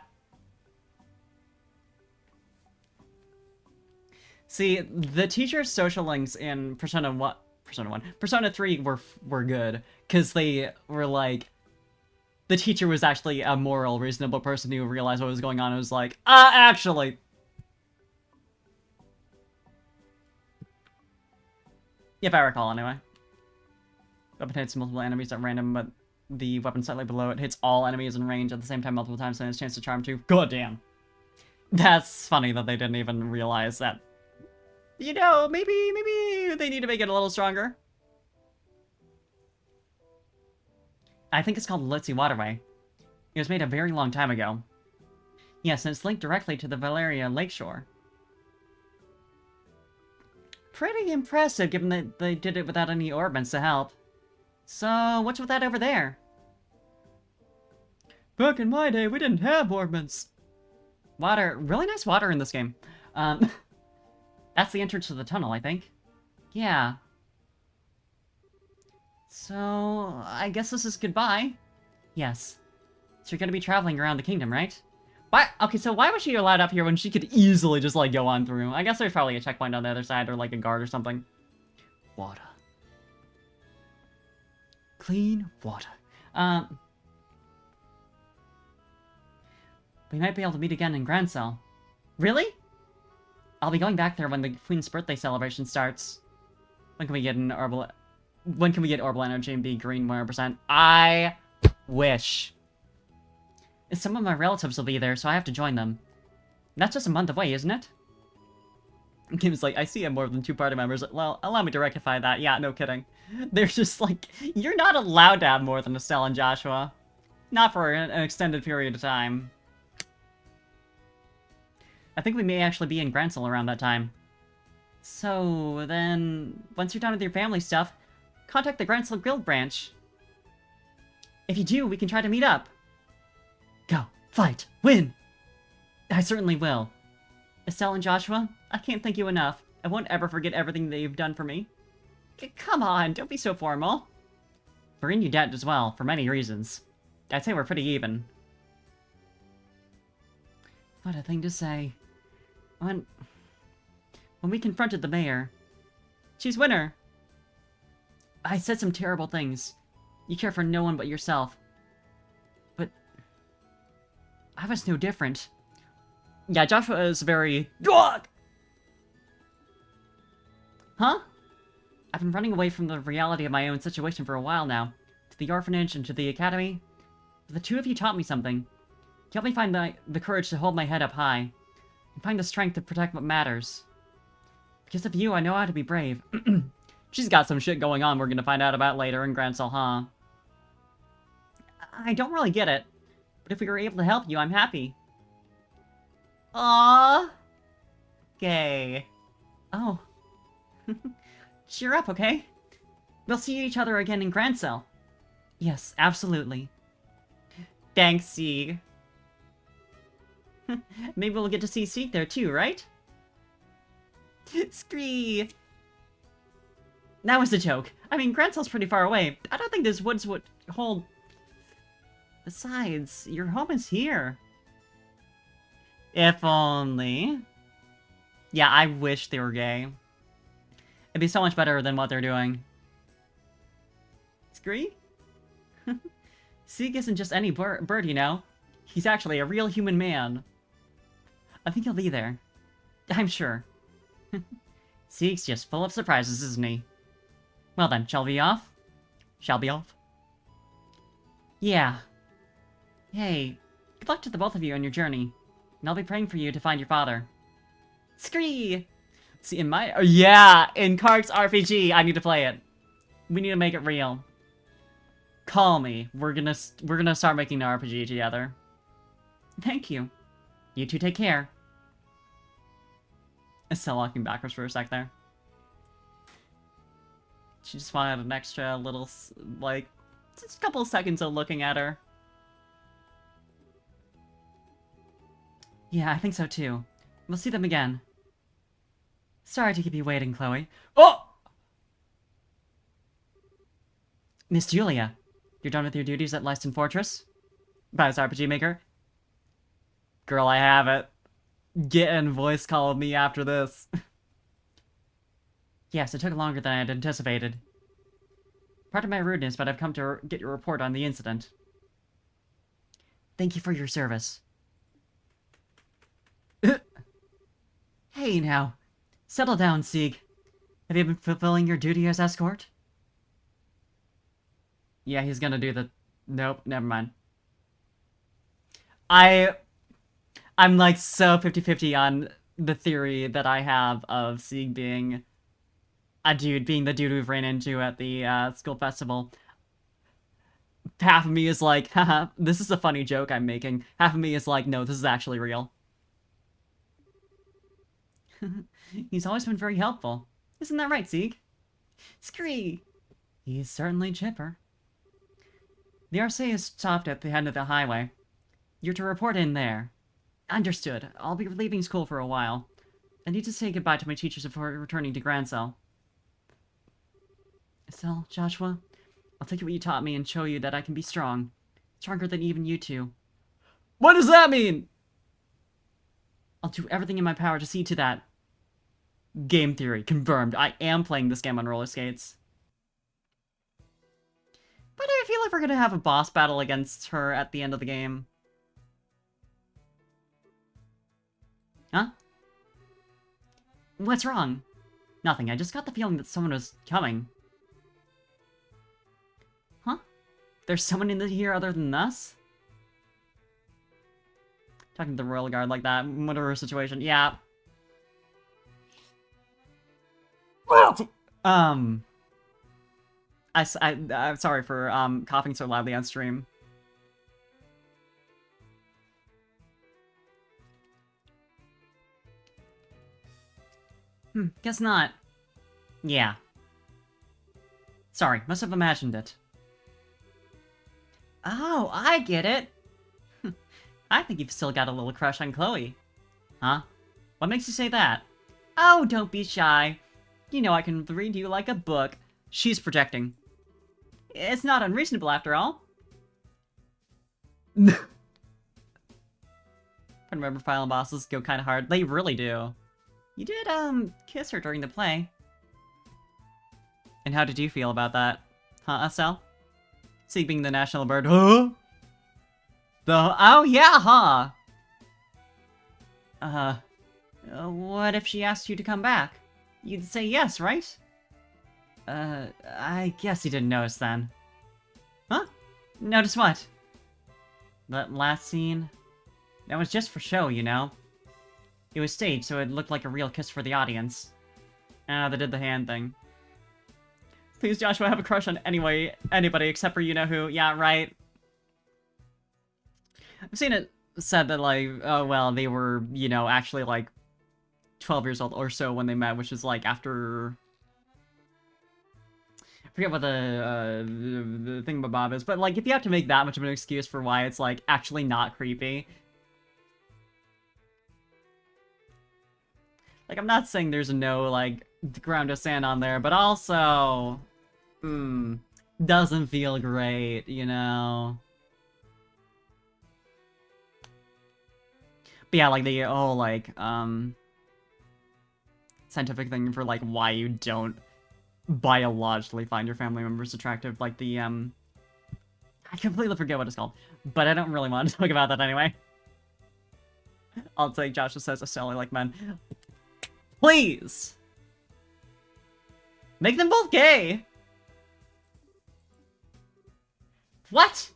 See, the teacher's social links in Persona 3 were good, because they were like, the teacher was actually a moral, reasonable person who realized what was going on and was like, actually. If I recall, anyway. Weapon hits multiple enemies at random, but the weapon slightly below it hits all enemies in range at the same time multiple times, and has a chance to charm too. God damn. That's funny that they didn't even realize that. You know, maybe they need to make it a little stronger. I think it's called the Litzy Waterway. It was made a very long time ago. Yes, and it's linked directly to the Valeria Lakeshore. Pretty impressive, given that they did it without any orbments to help. So, what's with that over there? Back in my day, we didn't have orbments. Water, really nice water in this game. That's the entrance to the tunnel, I think. Yeah. So, I guess this is goodbye. Yes. So you're gonna be traveling around the kingdom, right? Why? Okay, so why was she allowed up here when she could easily just, like, go on through? I guess there's probably a checkpoint on the other side, or, like, a guard or something. Water. Clean water. We might be able to meet again in Grand Cell. Really? I'll be going back there when the Queen's birthday celebration starts. When can we get an When can we get Orbital Energy and be green 100%? I wish. Some of my relatives will be there, so I have to join them. That's just a month away, isn't it? Kim's like, I see more than 2 party members. Well, allow me to rectify that. Yeah, no kidding. They're just like, you're not allowed to have more than Estelle and Joshua. Not for an extended period of time. I think we may actually be in Grancel around that time. So, then, once you're done with your family stuff, contact the Grancel Guild branch. If you do, we can try to meet up. Go, fight, win! I certainly will. Estelle and Joshua, I can't thank you enough. I won't ever forget everything that you've done for me. Come on, don't be so formal. We're in your debt as well, for many reasons. I'd say we're pretty even. What a thing to say. When we confronted the mayor, she's winner. I said some terrible things. You care for no one but yourself. But I was no different. Yeah, Joshua is very... Dog! Huh? I've been running away from the reality of my own situation for a while now. To the orphanage and to the academy. But the two of you taught me something. You helped me find the courage to hold my head up high. And find the strength to protect what matters. Because of you, I know how to be brave. She's got some shit going on we're gonna find out about later in Grancel, huh? I don't really get it. But if we were able to help you, I'm happy. Aww. Okay. Oh. Cheer up, okay? We'll see each other again in Grancel. Yes, absolutely. Thanks, Sieg. Maybe we'll get to see Sieg there too, right? Scree! That was a joke. I mean, Grancel's pretty far away. I don't think these woods would hold... Besides, your home is here. If only. Yeah, I wish they were gay. It'd be so much better than what they're doing. Scree? Sieg isn't just any bird, you know? He's actually a real human man. I think he'll be there. I'm sure. Sieg's just full of surprises, isn't he? Well then, shall we off? Shall be off? Yeah. Hey, good luck to the both of you on your journey. And I'll be praying for you to find your father. Scree! See, in my... Oh, yeah! In Kark's RPG! I need to play it. We need to make it real. Call me. We're gonna start making an RPG together. Thank you. You two take care. Estelle walking backwards for a sec there. She just wanted an extra little, like, just a couple of seconds of looking at her. Yeah, I think so too. We'll see them again. Sorry to keep you waiting, Chloe. Oh! Miss Julia, you're done with your duties at Leiston Fortress? Bias RPG Maker? Girl, I have it. Get in voice call with me after this. Yes, it took longer than I had anticipated. Pardon my rudeness, but I've come to get your report on the incident. Thank you for your service. Hey now. Settle down, Sieg. Have you been fulfilling your duty as escort? Yeah, he's gonna do the... Nope, never mind. I'm like so 50-50 on the theory that I have of Sieg being a dude, being the dude we've ran into at the school festival. Half of me is like, haha, this is a funny joke I'm making. Half of me is like, no, this is actually real. He's always been very helpful. Isn't that right, Sieg? Scree! He's certainly chipper. The RC is stopped at the end of the highway. You're to report in there. Understood. I'll be leaving school for a while. I need to say goodbye to my teachers before returning to Grancel. Estelle, Joshua, I'll take what you taught me and show you that I can be strong. Stronger than even you two. What does that mean? I'll do everything in my power to see to that. Game theory. Confirmed. I am playing this game on roller skates. But I feel like we're gonna have a boss battle against her at the end of the game. Huh? What's wrong? Nothing. I just got the feeling that someone was coming. There's someone in here other than us? Talking to the royal guard like that, whatever situation. Yeah. I'm sorry for coughing so loudly on stream. Guess not. Yeah. Sorry, must have imagined it. Oh, I get it. I think you've still got a little crush on Chloe. Huh? What makes you say that? Oh, don't be shy. You know I can read you like a book. She's projecting. It's not unreasonable after all. I remember Final Bosses go kinda hard. They really do. You did, kiss her during the play. And how did you feel about that? Huh, SL? See, being the national bird. Huh? Oh yeah, huh? What if she asked you to come back? You'd say yes, right? I guess you didn't notice then. Huh? Notice what? That last scene? That was just for show, you know? It was staged, so it looked like a real kiss for the audience. Ah, they did the hand thing. Please, Joshua, have a crush on anybody except for you-know-who. Yeah, right. I've seen it said that, like, oh, well, they were, you know, actually, like, 12 years old or so when they met, which is, like, after... I forget what the thingamabob is, but, like, if you have to make that much of an excuse for why it's, like, actually not creepy... Like, I'm not saying there's no, like, ground of sand on there, but also... doesn't feel great, you know? But yeah, like, the whole, like, scientific thing for, like, why you don't biologically find your family members attractive, like the, I completely forget what it's called, but I don't really want to talk about that anyway. I'll take Joshua says Estelle like men. Please! Make them both gay! What?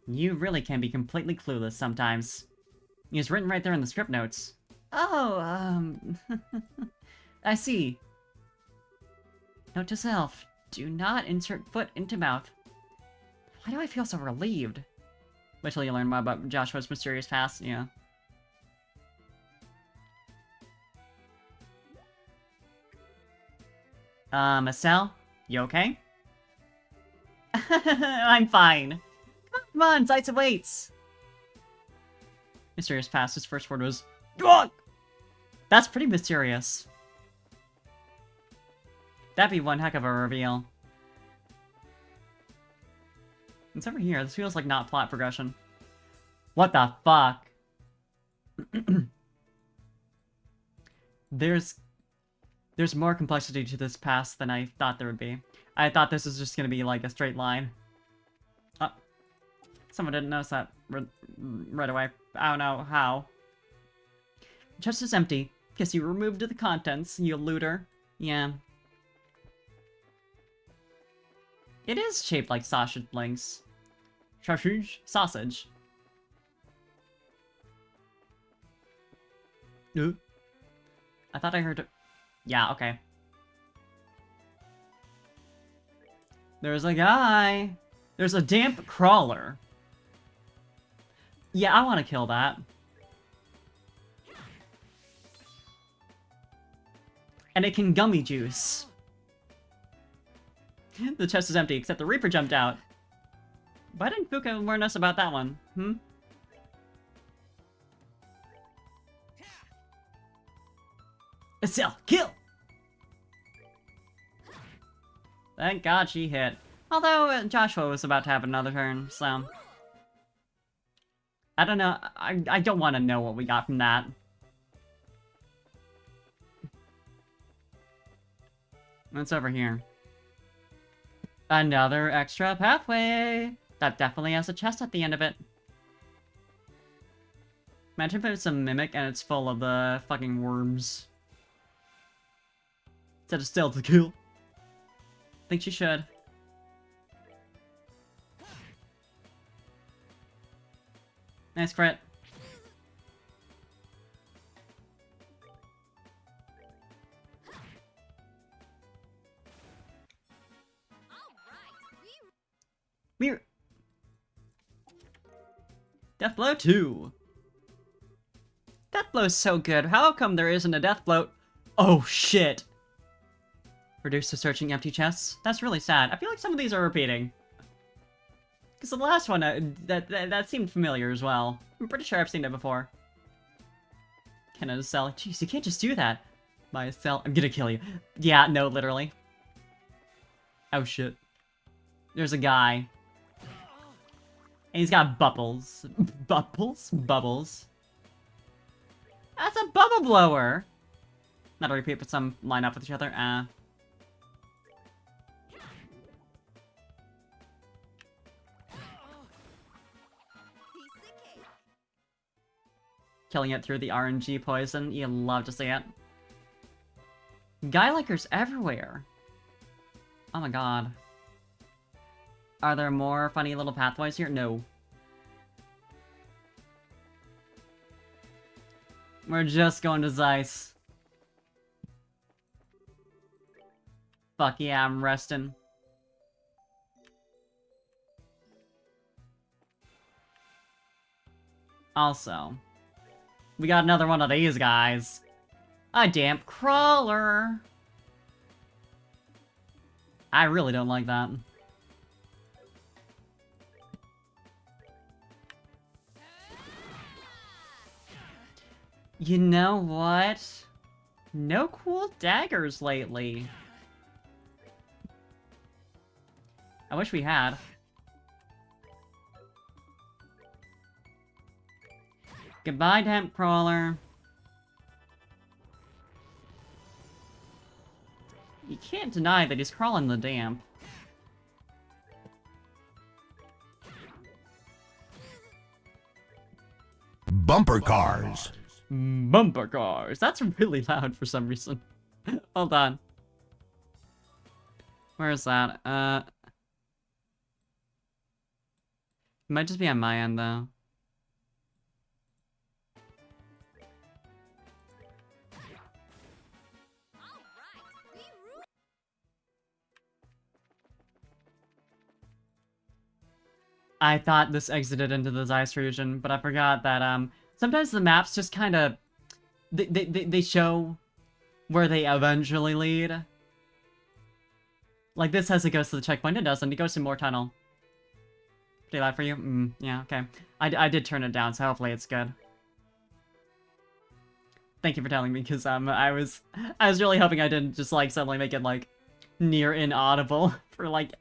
You really can be completely clueless sometimes. It's written right there in the script notes. Oh, I see. Note to self, do not insert foot into mouth. Why do I feel so relieved? Wait till you learn more about Joshua's mysterious past, yeah. Estelle? You okay? I'm fine. Come on, Zeiss awaits! Mysterious past, his first word was... Ugh! That's pretty mysterious. That'd be one heck of a reveal. It's over here. This feels like not plot progression. What the fuck? There's more complexity to this past than I thought there would be. I thought this was just gonna be like a straight line. Oh. Someone didn't notice that right away. I don't know how. Chest is empty. Guess you removed the contents, you looter. Yeah. It is shaped like sausage links. Sausage? Sausage. I thought I heard it. Yeah, okay. There's a guy. There's a damp crawler. Yeah, I want to kill that. And it can gummy juice. The chest is empty, except the Reaper jumped out. Why didn't Fuka warn us about that one? Estelle, kill! Thank God she hit. Although, Joshua was about to have another turn, so... I don't know, I don't want to know what we got from that. What's over here? Another extra pathway! That definitely has a chest at the end of it. Imagine if it's a mimic and it's full of the fucking worms. Instead of still to kill. Think she should. Nice crit. We're Death Blow 2. Death Blow is so good. How come there isn't a Death Blow? Oh shit. Reduce to searching empty chests. That's really sad. I feel like some of these are repeating. Because the last one, that seemed familiar as well. I'm pretty sure I've seen it before. Can I sell? Jeez, you can't just do that. Buy a sell. I'm gonna kill you. Yeah, no, literally. Oh shit. There's a guy. And he's got bubbles. Bubbles? Bubbles. That's a bubble blower! Not to repeat, but some line up with each other. Killing it through the RNG poison. You love to see it. Guy likers everywhere. Oh my god. Are there more funny little pathways here? No. We're just going to Zeiss. Fuck yeah, I'm resting. Also, we got another one of these guys. A damp crawler. I really don't like that. You know what? No cool daggers lately. I wish we had. Goodbye, damp crawler. You can't deny that he's crawling the damp. Bumper cars. Bumper cars. That's really loud for some reason. Hold on. Where is that? It might just be on my end, though. I thought this exited into the Zeiss region, but I forgot that, sometimes the maps just kind of... They show where they eventually lead. Like, this has it goes to the checkpoint. It doesn't. It goes to more tunnel. Pretty loud for you? Yeah, okay. I did turn it down, so hopefully it's good. Thank you for telling me, because, I was really hoping I didn't just, like, suddenly make it, like, near inaudible for, like,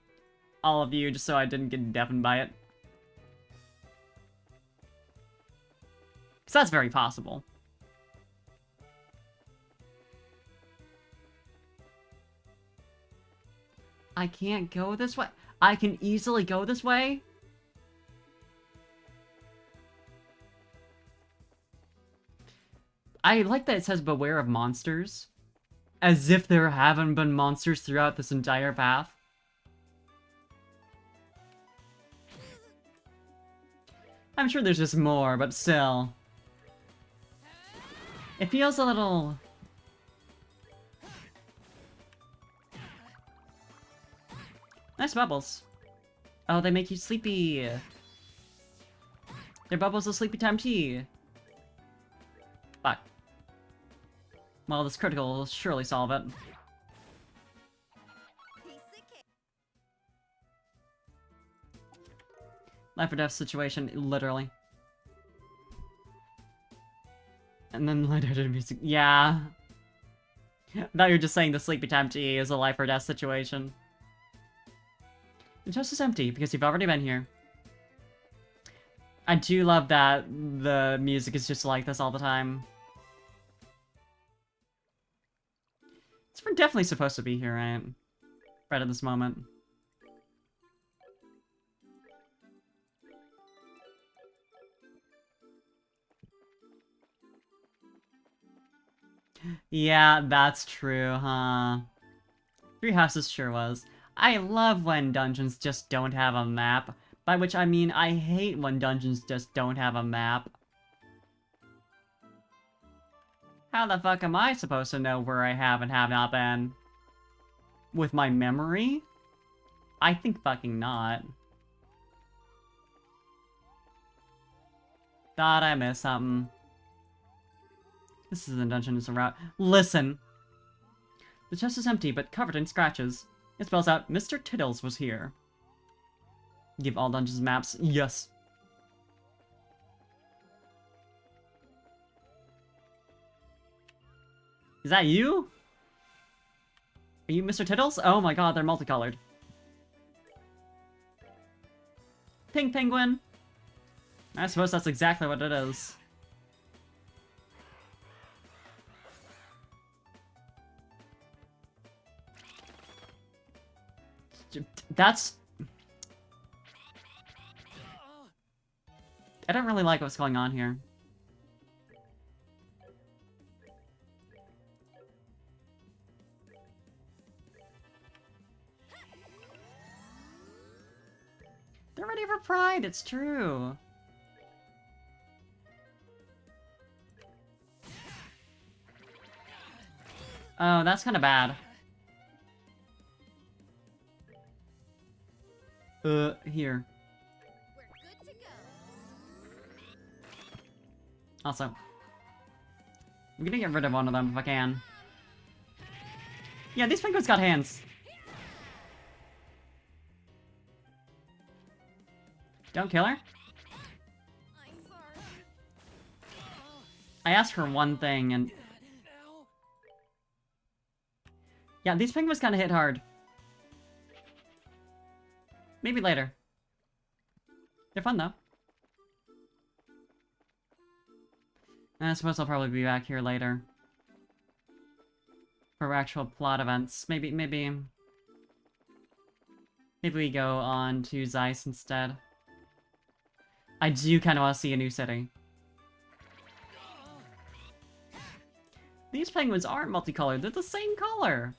all of you, just so I didn't get deafened by it. Because that's very possible. I can't go this way? I can easily go this way? I like that it says beware of monsters. As if there haven't been monsters throughout this entire path. I'm sure there's just more, but still. It feels a little... Nice bubbles. Oh, they make you sleepy. They're bubbles of sleepy time tea. Fuck. Well, this critical will surely solve it. Life or death situation, literally. And then lighthearted music. Yeah. Now you're just saying the sleepy time tea is a life or death situation. The chest is empty because you've already been here. I do love that the music is just like this all the time. It's definitely supposed to be here, right? Right at this moment. Yeah, that's true, huh? Three Houses sure was. I love when dungeons just don't have a map, By which I mean I hate when dungeons just don't have a map. How the fuck am I supposed to know where I have and have not been? With my memory? I think fucking not. Thought I missed something. This is a dungeon, it's a route. Listen! The chest is empty, but covered in scratches. It spells out, Mr. Tiddles was here. Give all dungeons maps. Yes. Is that you? Are you Mr. Tiddles? Oh my god, they're multicolored. Pink penguin. I suppose that's exactly what it is. That's... I don't really like what's going on here. They're ready for Pride, it's true. Oh, that's kind of bad. Here. We're good to go. Also, I'm gonna get rid of one of them if I can. Yeah, these penguins got hands. Don't kill her. I'm sorry. I asked for one thing and... Yeah, these penguins kind of hit hard. Maybe later. They're fun, though. I suppose I'll probably be back here later. For actual plot events. Maybe we go on to Zeiss instead. I do kind of want to see a new city. These penguins aren't multicolored, they're the same color!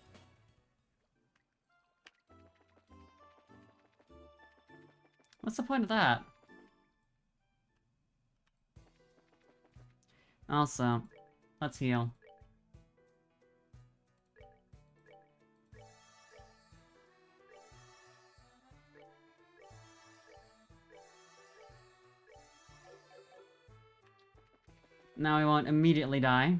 What's the point of that? Also, let's heal. Now we won't immediately die.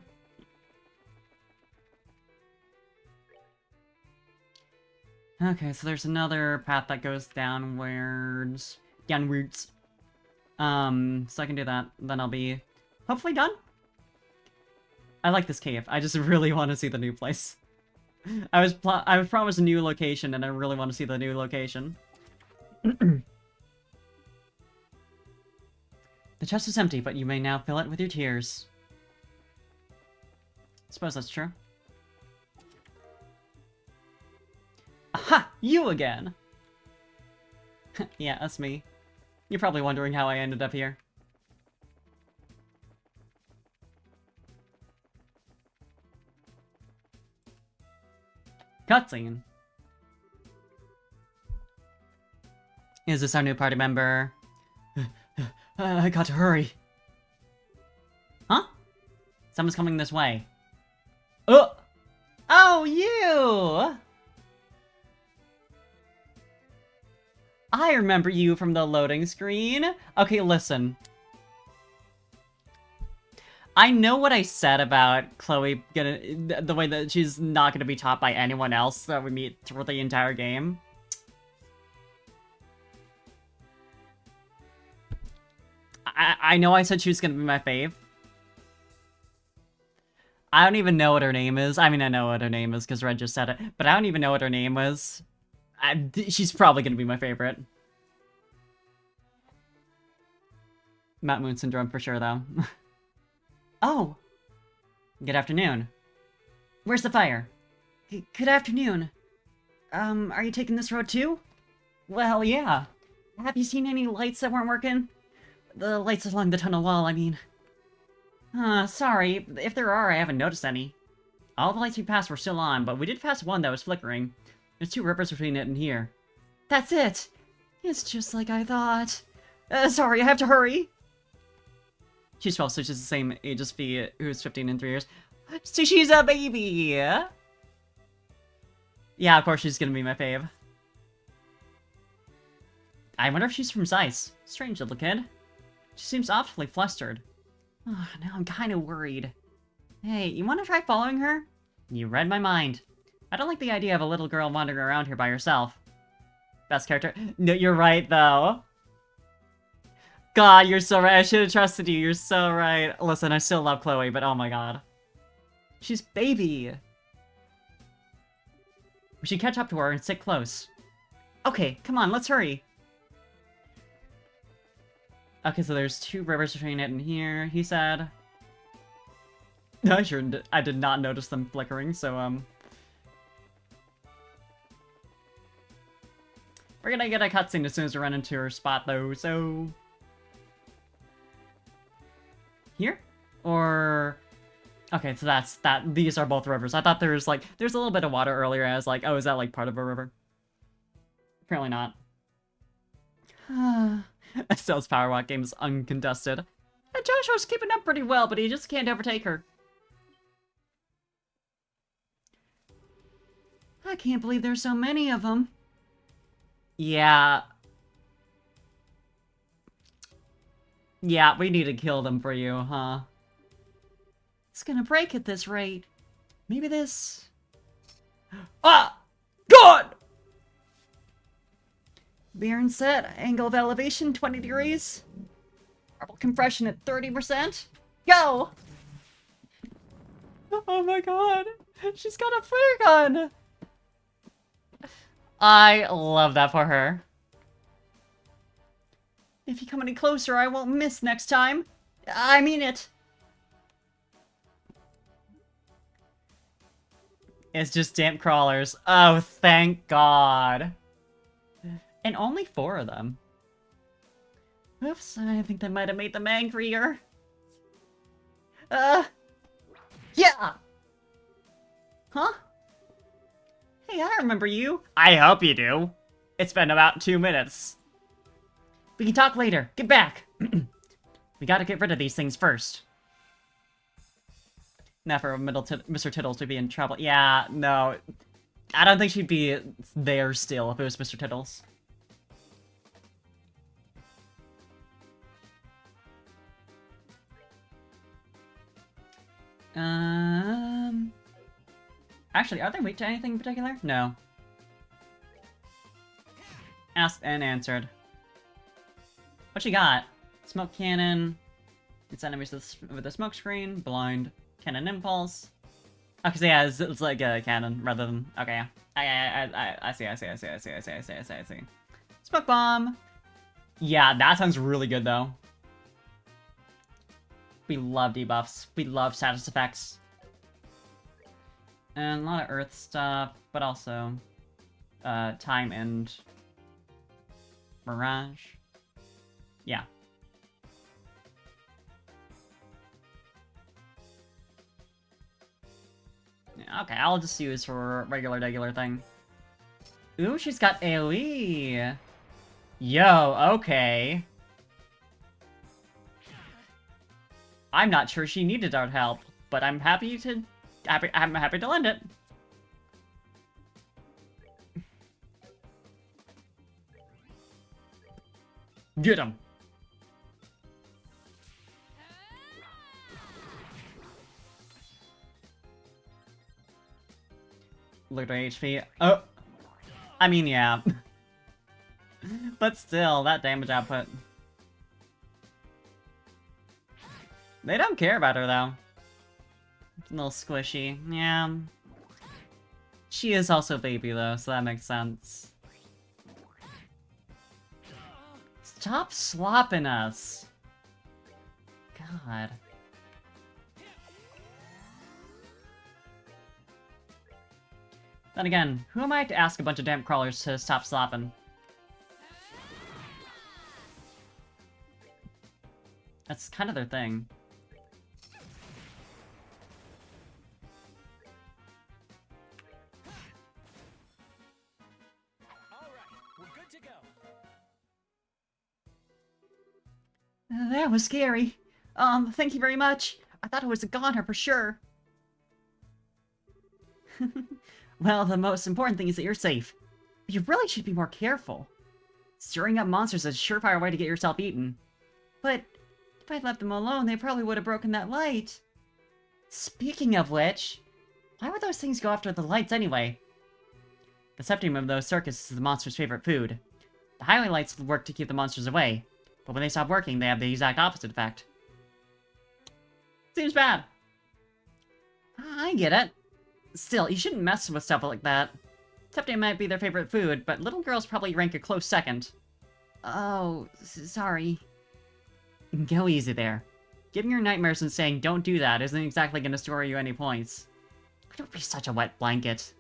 Okay, so there's another path that goes downwards. Downwards. So I can do that. Then I'll be hopefully done. I like this cave. I just really want to see the new place. I was promised a new location, and I really want to see the new location. The chest is empty, but you may now fill it with your tears. Suppose that's true. Aha! You again! Yeah, that's me. You're probably wondering how I ended up here. Cutscene. Is this our new party member? I got to hurry. Huh? Someone's coming this way. Oh! Oh, you! I remember you from the loading screen. Okay, listen. I know what I said about Chloe the way that she's not gonna be taught by anyone else that we meet through the entire game. I know I said she was gonna be my fave. I don't even know what her name is. I mean, I know what her name is because Red just said it, but I don't even know what her name was. She's probably gonna be my favorite. Matt Moon Syndrome for sure, though. Oh! Good afternoon. Where's the fire? Good afternoon. Are you taking this road too? Well, yeah. Have you seen any lights that weren't working? The lights along the tunnel wall, I mean. Sorry. If there are, I haven't noticed any. All the lights we passed were still on, but we did pass one that was flickering. There's 2 rippers between it and here. That's it! It's just like I thought. Sorry, I have to hurry. She's 12, so she's the same age as Fee, who's 15 in 3 years. So she's a baby! Yeah, of course she's gonna be my fave. I wonder if she's from Zeiss. Strange little kid. She seems awfully flustered. Oh, now I'm kinda worried. Hey, you wanna try following her? You read my mind. I don't like the idea of a little girl wandering around here by herself. Best character. No, you're right, though. God, you're so right. I should have trusted you. You're so right. Listen, I still love Chloe, but oh my god. She's baby. We should catch up to her and sit close. Okay, come on, let's hurry. Okay, so there's 2 rivers between it and here, he said. I did not notice them flickering, so, we're gonna get a cutscene as soon as we run into her spot, though, so... Here? Or... Okay, so that's that. These are both rivers. I thought there's a little bit of water earlier. I was like, oh, is that like part of a river? Apparently not. Estelle's power walk game is uncontested. And Joshua's keeping up pretty well, but he just can't overtake her. I can't believe there's so many of them. Yeah. Yeah, we need to kill them for you, huh? It's gonna break at this rate. Maybe this... Ah! God! Beer set, angle of elevation 20 degrees. Marble compression at 30%. Go! Oh my god. She's got a flare gun! I love that for her. If you come any closer, I won't miss next time. I mean it. It's just damp crawlers. Oh, thank God. And only 4 of them. Oops, I think that might have made them angrier. Yeah! Huh? Hey, I remember you. I hope you do. It's been about 2 minutes. We can talk later. Get back. We gotta get rid of these things first. Now for Mr. Tittles to be in trouble. Yeah, no. I don't think she'd be there still if it was Mr. Tittles. Actually, are they weak to anything in particular? No. Asked and answered. What you got? Smoke cannon. It's enemies with a smoke screen. Blind. Cannon impulse. Okay, so yeah, it's like a cannon rather than... Okay, yeah. I see. Smoke bomb. Yeah, that sounds really good, though. We love debuffs. We love status effects. And a lot of earth stuff, but also... time and... Mirage. Yeah. Okay, I'll just use her regular thing. Ooh, she's got AoE! Yo, okay. I'm not sure she needed our help, but I'm happy to lend it. Get him! Look at my HP. Oh! I mean, yeah. But still, that damage output. They don't care about her, though. A little squishy. Yeah. She is also a baby, though, so that makes sense. Stop slopping us! God. Then again, who am I to ask a bunch of damp crawlers to stop slopping? That's kind of their thing. All right, we're good to go. That was scary. Thank you very much. I thought it was a goner for sure. Well, the most important thing is that you're safe. But you really should be more careful. Stirring up monsters is a surefire way to get yourself eaten. But if I'd left them alone, they probably would have broken that light. Speaking of which, why would those things go after the lights anyway? The septum of those circuits is the monster's favorite food. The highway lights work to keep the monsters away, but when they stop working, they have the exact opposite effect. Seems bad. I get it. Still, you shouldn't mess with stuff like that. Septum might be their favorite food, but little girls probably rank a close second. Oh, sorry. Go easy there. Giving your nightmares and saying don't do that isn't exactly going to store you any points. Don't be such a wet blanket.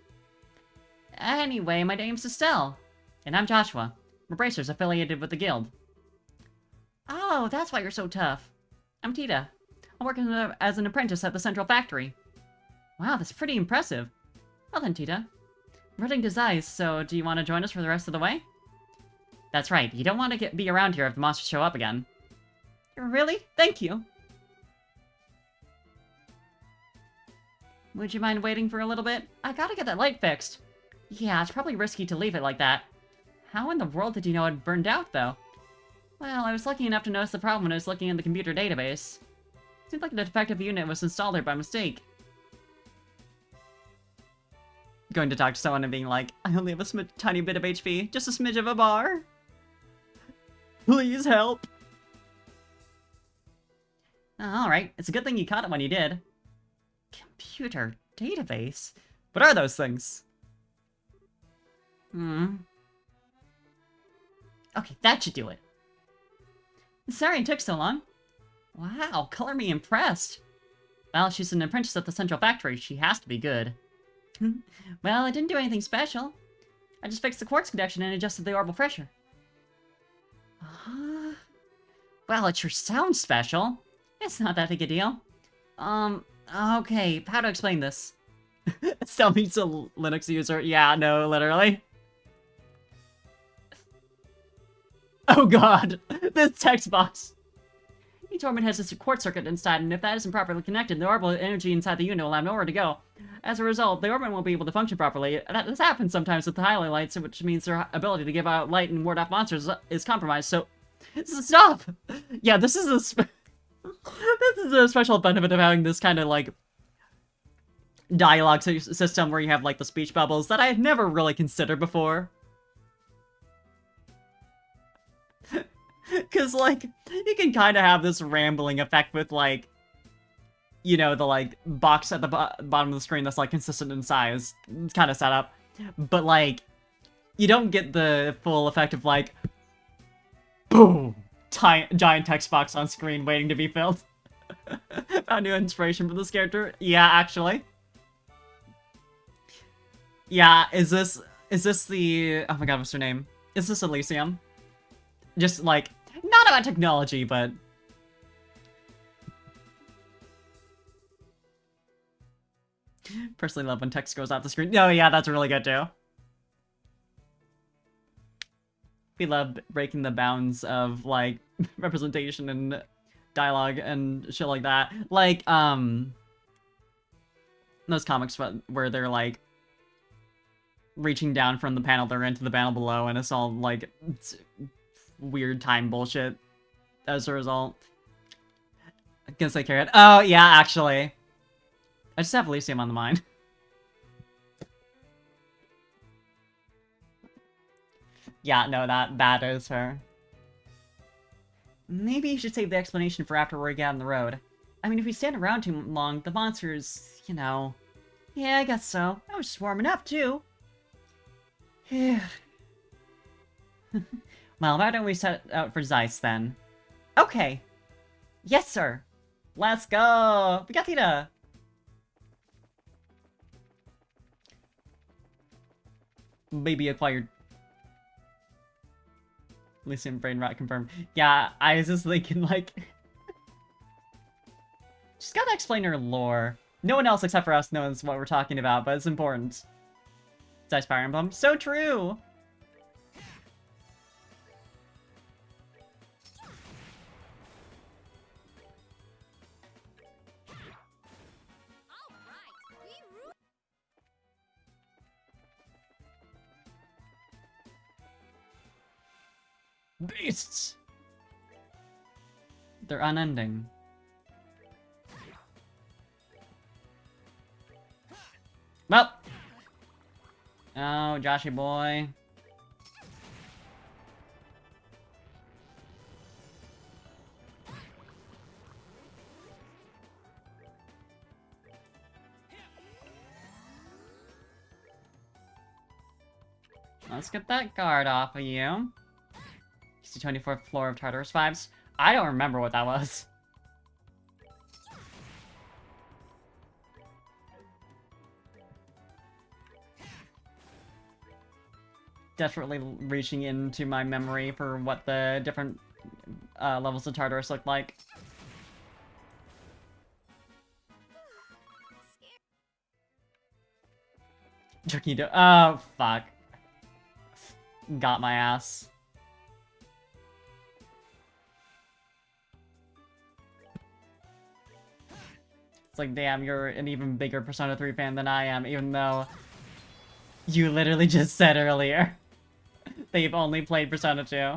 Anyway, my name's Estelle. And I'm Joshua. We're bracers affiliated with the guild. Oh, that's why you're so tough. I'm Tita. I'm working as an apprentice at the central factory. Wow, that's pretty impressive. Well then, Tita. I'm heading to Zeiss, so do you want to join us for the rest of the way? That's right, you don't want to be around here if the monsters show up again. Really? Thank you. Would you mind waiting for a little bit? I gotta get that light fixed. Yeah, it's probably risky to leave it like that. How in the world did you know it burned out, though? Well, I was lucky enough to notice the problem when I was looking in the computer database. Seemed like the defective unit was installed there by mistake. Going to talk to someone and being like, I only have a tiny bit of HP, just a smidge of a bar. Please help. Alright, it's a good thing you caught it when you did. Computer database? What are those things? Okay, that should do it. Sorry it took so long. Wow, color me impressed. Well, she's an apprentice at the central factory. She has to be good. Well, I didn't do anything special. I just fixed the quartz conduction and adjusted the orbital pressure. Well, it sure sounds special. It's not that big a deal. Okay, how to explain this? Tell me, it's a Linux user. Yeah, no, literally. Oh god, this text box. Each orbit has a quartz circuit inside, and if that isn't properly connected, the orbital energy inside the unit will have nowhere to go. As a result, the orbit won't be able to function properly. This happens sometimes with the highlight lights, which means their ability to give out light and ward off monsters is compromised, so... Stop! Yeah, this is a this is a special benefit of having this kind of, like, dialogue system where you have, like, the speech bubbles that I had never really considered before. Because, like, you can kind of have this rambling effect with, like, you know, the, like, box at the bottom of the screen that's, like, consistent in size. It's kind of set up. But, like, you don't get the full effect of, like, boom! Giant text box on screen waiting to be filled. Found new inspiration for this character? Yeah, actually. Yeah, is this the... Oh my god, what's her name? Is this Elysium? Just, like, not about technology, but... Personally love when text goes off the screen. Oh yeah, that's really good too. We love breaking the bounds of, like, representation and dialogue and shit like that. Like, those comics where they're, like, reaching down from the panel they're into the panel below, and it's all, like, weird time bullshit as a result. I guess I carry it. Oh, yeah, actually. I just have Elysium on the mind. Yeah, no, that is her. Maybe you should save the explanation for after we get on the road. I mean, if we stand around too long, the monsters, you know... Yeah, I guess so. I was just warming up, too. Well, why don't we set out for Zeiss, then? Okay. Yes, sir. Let's go! Bigatita! Baby acquired. Elysium brain rot confirmed. Yeah, I was just thinking, like... Just gotta explain her lore. No one else except for us knows what we're talking about, but it's important. Zeiss Fire Emblem. So true! Beasts! They're unending. Well. Oh, Joshy boy. Let's get that guard off of you. It's the 24th floor of Tartarus Vibes. I don't remember what that was. Definitely reaching into my memory for what the different levels of Tartarus look like. Jokido. Oh, fuck. Got my ass. It's like, damn, you're an even bigger Persona 3 fan than I am, even though you literally just said earlier they've only played Persona 2.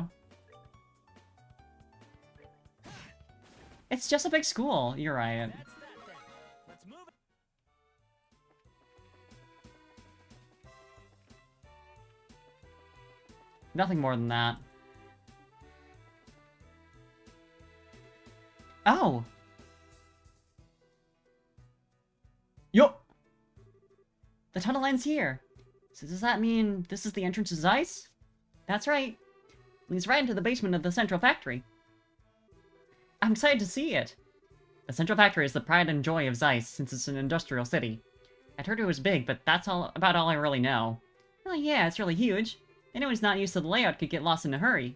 It's just a big school, you're right. That's that then. Let's move it. Nothing more than that. Oh! Yo! The tunnel ends here. So does that mean this is the entrance to Zeiss? That's right. Leads right into the basement of the central factory. I'm excited to see it. The central factory is the pride and joy of Zeiss, since it's an industrial city. I'd heard it was big, but that's about all I really know. Oh yeah, it's really huge. Anyone who's not used to the layout could get lost in a hurry.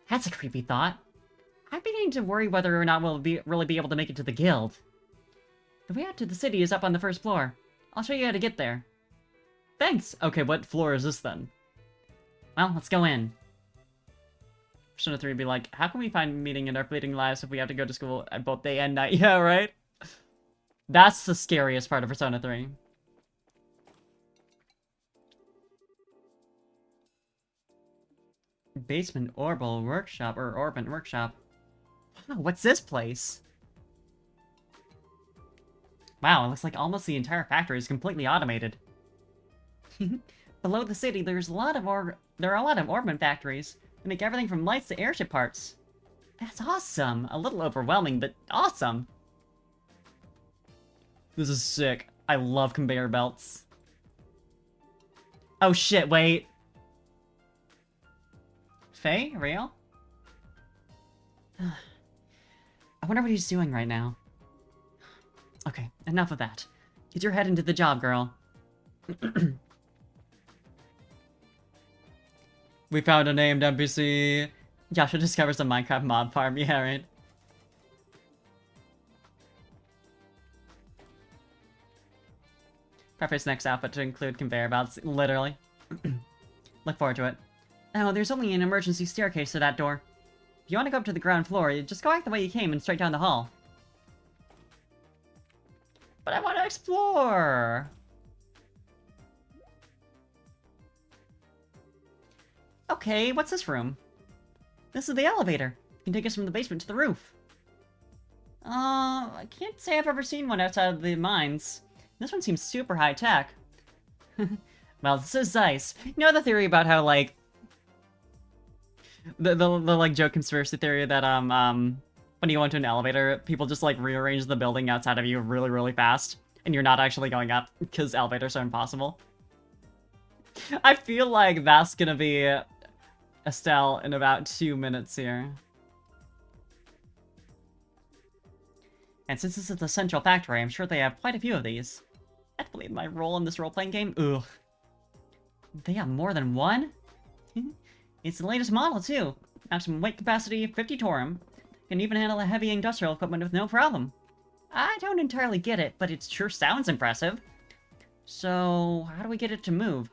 That's a creepy thought. I'm beginning to worry whether or not we'll really be able to make it to the guild. The way out to the city is up on the first floor. I'll show you how to get there. Thanks! Okay, what floor is this then? Well, let's go in. Persona 3 would be like, how can we find meaning in our fleeting lives if we have to go to school at both day and night? Yeah, right? That's the scariest part of Persona 3. Basement Orbal Workshop, or Orbit Workshop. Wow, what's this place? Wow, it looks like almost the entire factory is completely automated. Below the city, there are a lot of Orbit factories that make everything from lights to airship parts. That's awesome! A little overwhelming, but awesome! This is sick. I love conveyor belts. Oh shit, wait. Faye? Real? I wonder what he's doing right now. Okay, enough of that. Get your head into the job, girl. We found a named NPC. Joshua discovers a Minecraft mob farm. Yeah, right? Prep his next outfit to include conveyor belts. Literally. Look forward to it. Oh, there's only an emergency staircase to that door. If you want to go up to the ground floor, you just go back the way you came and straight down the hall. But I want to explore! Okay, what's this room? This is the elevator. It can take us from the basement to the roof. I can't say I've ever seen one outside of the mines. This one seems super high-tech. Well, this is Zeiss. You know the theory about how, like... The like, joke conspiracy theory that, when you go into an elevator, people just, like, rearrange the building outside of you really, really fast, and you're not actually going up, because elevators are impossible. I feel like that's gonna be Estelle in about 2 minutes here. And since this is the central factory, I'm sure they have quite a few of these. I can't believe my role in this role-playing game. Ugh. They have more than one? It's the latest model, too. Maximum weight capacity, 50 Torum. Can even handle a heavy industrial equipment with no problem. I don't entirely get it, but it sure sounds impressive. So, how do we get it to move?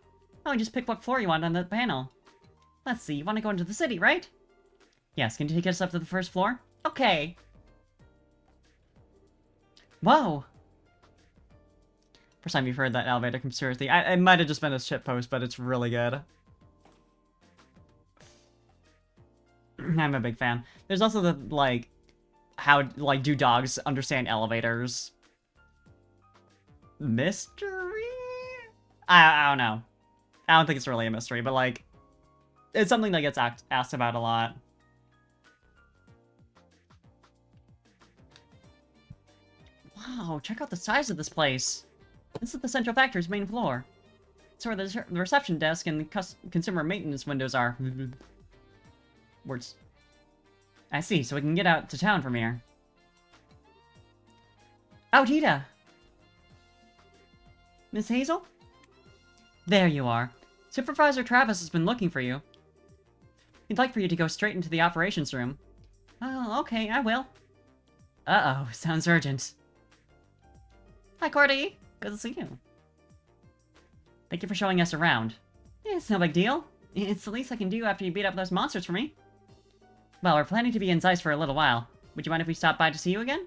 Oh, just pick what floor you want on the panel. Let's see, you want to go into the city, right? Yes, can you take us up to the first floor? Okay. Whoa! First time you've heard that elevator conspiracy. I might have just been a shitpost, but it's really good. I'm a big fan. There's also the, like, how, like, do dogs understand elevators? Mystery? I don't know. I don't think it's really a mystery, but, like, it's something that gets asked about a lot. Wow, check out the size of this place. This is the Central Factory's main floor. It's where the reception desk and consumer maintenance windows are. Words. I see, so we can get out to town from here. Oh, Tita! Miss Hazel? There you are. Supervisor Travis has been looking for you. He'd like for you to go straight into the operations room. Oh, okay, I will. Uh-oh, sounds urgent. Hi, Cordy. Good to see you. Thank you for showing us around. It's no big deal. It's the least I can do after you beat up those monsters for me. Well, we're planning to be in Zeiss for a little while. Would you mind if we stop by to see you again?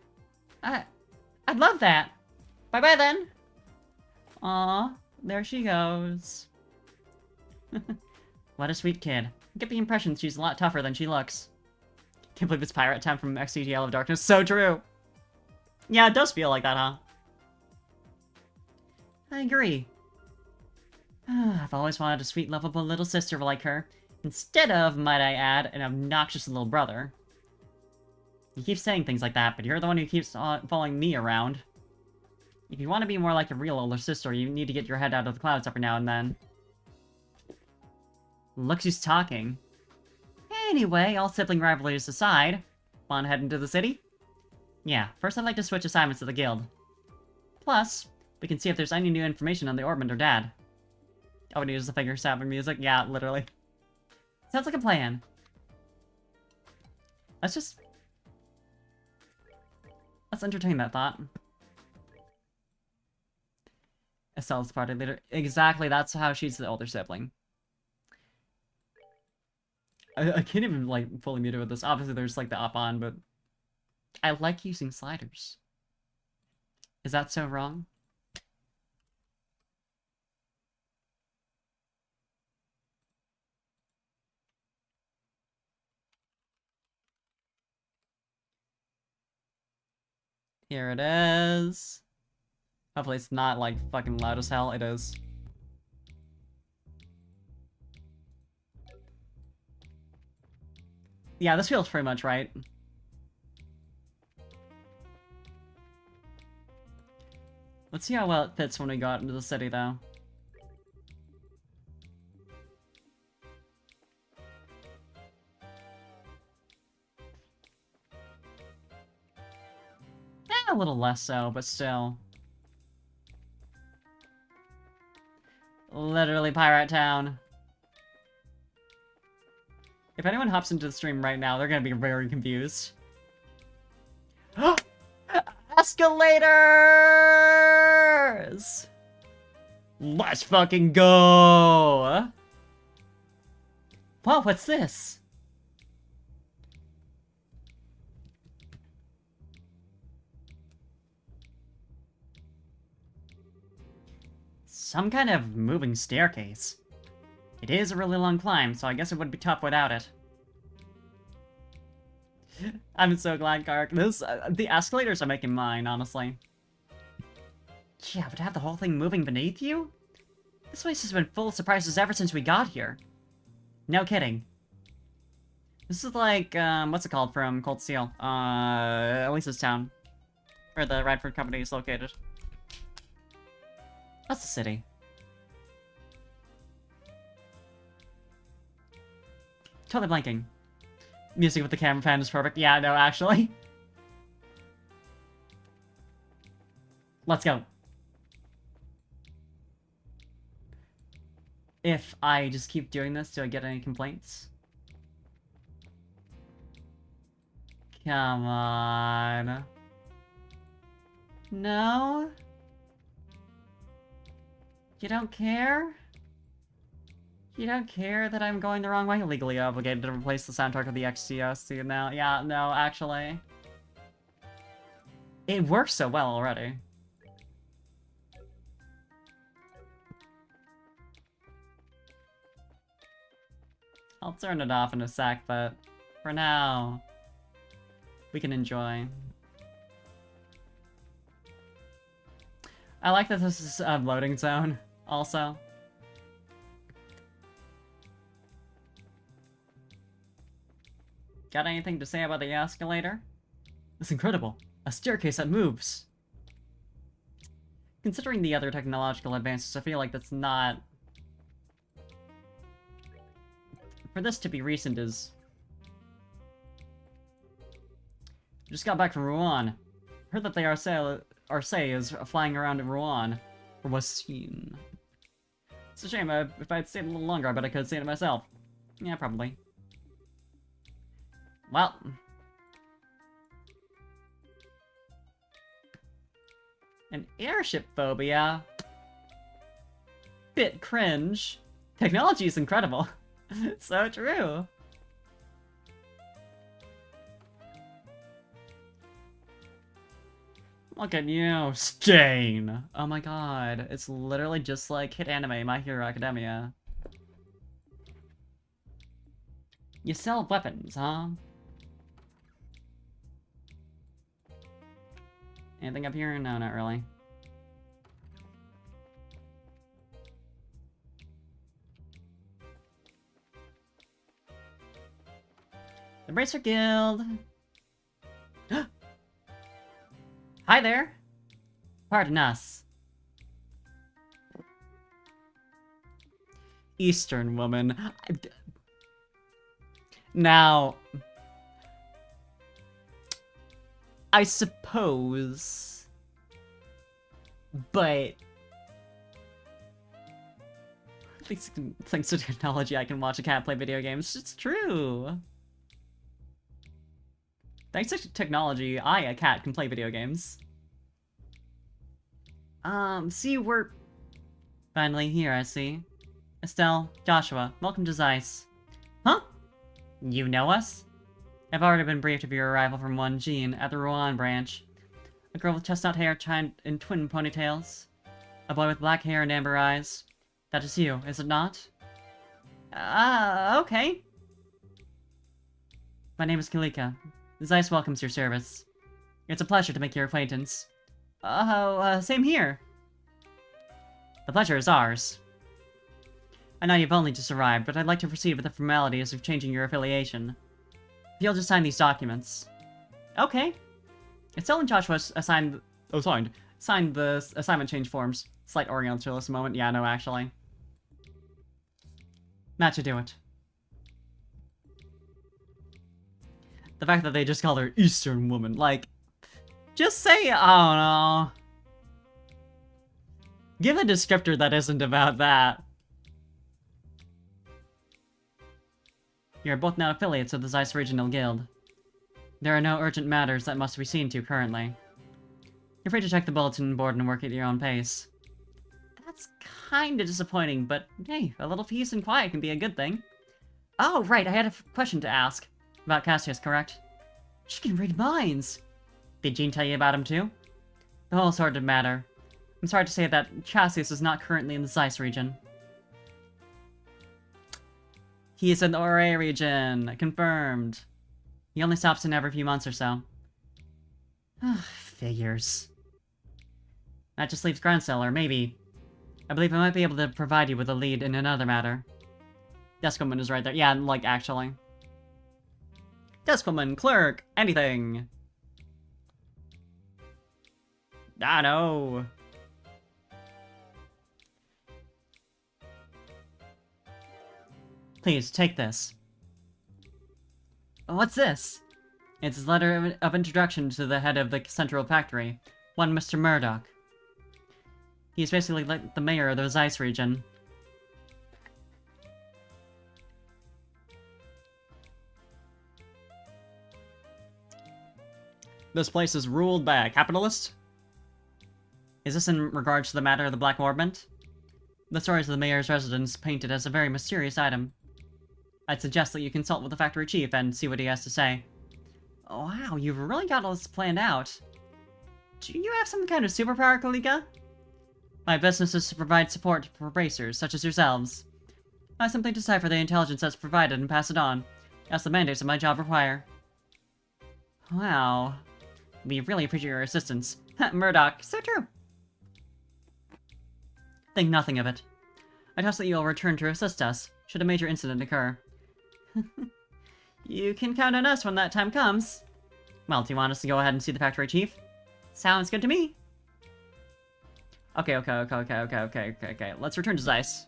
I'd love that. Bye-bye then. Aw, there she goes. What a sweet kid. I get the impression she's a lot tougher than she looks. Can't believe it's Pirate Town from XCTL of Darkness. So true. Yeah, it does feel like that, huh? I agree. I've always wanted a sweet, lovable little sister like her. Instead of, might I add, an obnoxious little brother. You keep saying things like that, but you're the one who keeps following me around. If you want to be more like a real older sister, you need to get your head out of the clouds every now and then. Look who's talking. Anyway, all sibling rivalries aside, wanna head into the city? Yeah, first I'd like to switch assignments to the guild. Plus, we can see if there's any new information on the Orbiter Dad. Oh, and he uses the finger snapping music? Yeah, literally. Sounds like a plan. Let's entertain that thought. Estelle's party leader. Exactly, that's how she's the older sibling. I can't even, like, fully mute it with this. Obviously, there's, like, the up-on, but... I like using sliders. Is that so wrong? Here it is. Hopefully it's not, like, fucking loud as hell. It is. Yeah, this feels pretty much right. Let's see how well it fits when we go out into the city, though. A little less so, but still. Literally Pirate Town. If anyone hops into the stream right now, they're gonna be very confused. Escalators! Let's fucking go! Wow, what's this? Some kind of moving staircase. It is a really long climb, so I guess it would be tough without it. I'm so glad, Kark. The escalators are making mine, honestly. Yeah, but to have the whole thing moving beneath you? This place has been full of surprises ever since we got here. No kidding. This is like, what's it called from Cold Steel? Elisa's town. Where the Radford company is located. That's the city. Totally blanking. Music with the camera pan is perfect. Yeah, no, actually. Let's go. If I just keep doing this, do I get any complaints? Come on. No? You don't care? You don't care that I'm going the wrong way? Legally obligated to replace the soundtrack of the XTS now. Yeah, no, actually. It works so well already. I'll turn it off in a sec, but for now. We can enjoy. I like that this is a loading zone, also. Got anything to say about the escalator? It's incredible. A staircase that moves. Considering the other technological advances, I feel like that's not... For this to be recent is... Just got back from Rouen. Heard that the Arcee is flying around in Rouen. Or was seen. It's a shame. If I'd stayed a little longer, I bet I could have seen it myself. Yeah, probably. Well. An airship phobia. Bit cringe. Technology is incredible. So true. Look at you, Stain! Oh my god, it's literally just like hit anime, My Hero Academia. You sell weapons, huh? Anything up here? No, not really. The Bracer Guild! Hi there! Pardon us. Eastern woman. Now... I suppose... But... Thanks to technology, I can watch a cat play video games. It's true! Thanks to technology, I, a cat, can play video games. See, we're... Finally here, I see. Estelle, Joshua, welcome to Zeiss. Huh? You know us? I've already been briefed of your arrival from 1Jean at the Rouen branch. A girl with chestnut hair tied in twin ponytails. A boy with black hair and amber eyes. That is you, is it not? Okay. My name is Kalika. Zeiss welcomes your service. It's a pleasure to make your acquaintance. Same here. The pleasure is ours. I know you've only just arrived, but I'd like to proceed with the formalities of changing your affiliation. If you'll just sign these documents. Okay. Estelle and Joshua signed the assignment change forms. Slight Orientalist moment. Yeah, no, actually. That should do it. The fact that they just called her Eastern woman, like, just say, I don't know. Give a descriptor that isn't about that. You're both now affiliates of the Zeiss Regional Guild. There are no urgent matters that must be seen to currently. You're free to check the bulletin board and work at your own pace. That's kinda disappointing, but hey, a little peace and quiet can be a good thing. Oh, right, I had a question to ask. About Cassius, correct? She can read minds! Did Jean tell you about him too? The whole sort of matter. I'm sorry to say that Cassius is not currently in the Zeiss region. He is in the Ore region! Confirmed. He only stops in every few months or so. Figures. That just leaves Grandseller, maybe. I believe I might be able to provide you with a lead in another matter. Deskwoman is right there. Yeah, like, actually. Deskwoman, clerk, anything. Ah, no. Please, take this. What's this? It's his letter of introduction to the head of the Central Factory, one Mr. Murdoch. He's basically like the mayor of the Zeiss region. This place is ruled by a capitalist? Is this in regards to the matter of the Black Orbment? The stories of the mayor's residence painted as a very mysterious item. I'd suggest that you consult with the factory chief and see what he has to say. Wow, you've really got all this planned out. Do you have some kind of superpower, Kalika? My business is to provide support for racers, such as yourselves. I simply decipher the intelligence that's provided and pass it on. As the mandates of my job require. Wow. We really appreciate your assistance. Murdoch, so true. Think nothing of it. I trust that you will return to assist us, should a major incident occur. You can count on us when that time comes. Well, do you want us to go ahead and see the factory chief? Sounds good to me. Okay. Let's return to Zeiss.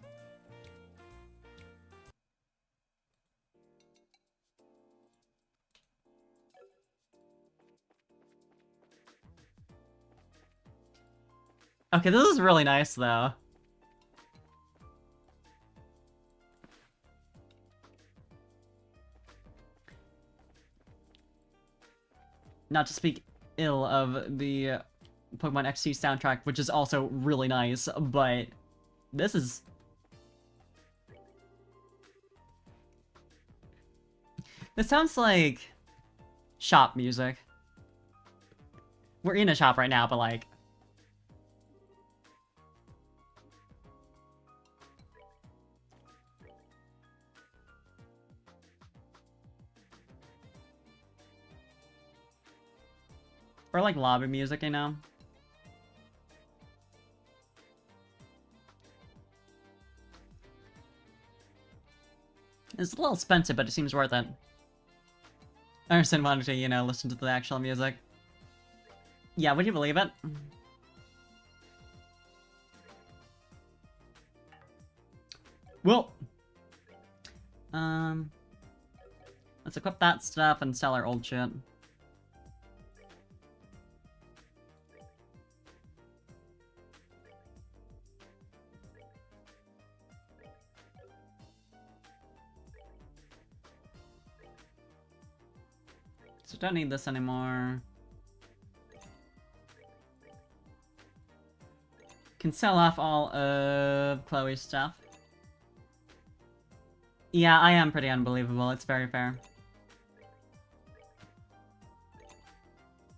Okay, this is really nice, though. Not to speak ill of the Pokemon XT soundtrack, which is also really nice, but this is... This sounds like shop music. We're in a shop right now, but like... Or like lobby music, you know? It's a little expensive, but it seems worth it. I understand wanting to, you know, listen to the actual music. Yeah, would you believe it? Well, let's equip that stuff and sell our old shit. So don't need this anymore. Can sell off all of Chloe's stuff. Yeah, I am pretty unbelievable. It's very fair.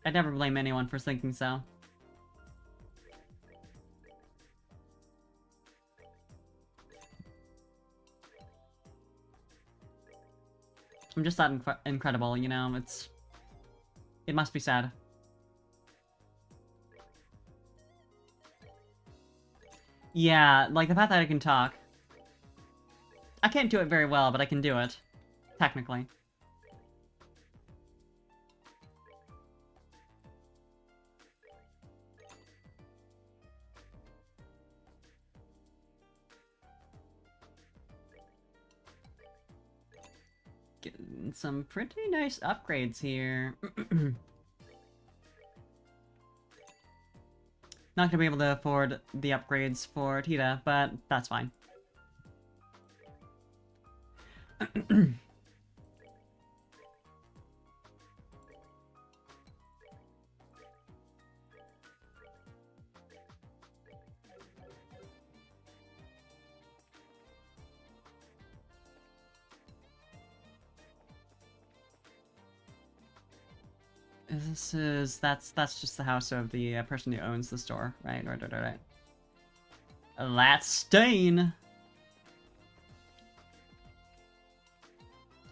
I'd never blame anyone for thinking so. I'm just that incredible, you know? It must be sad. Yeah, like the fact that I can talk. I can't do it very well, but I can do it. Technically. Getting some pretty nice upgrades here. Not gonna be able to afford the upgrades for Tita, but that's fine. That's just the house of the person who owns the store, right? Right. That's Stain!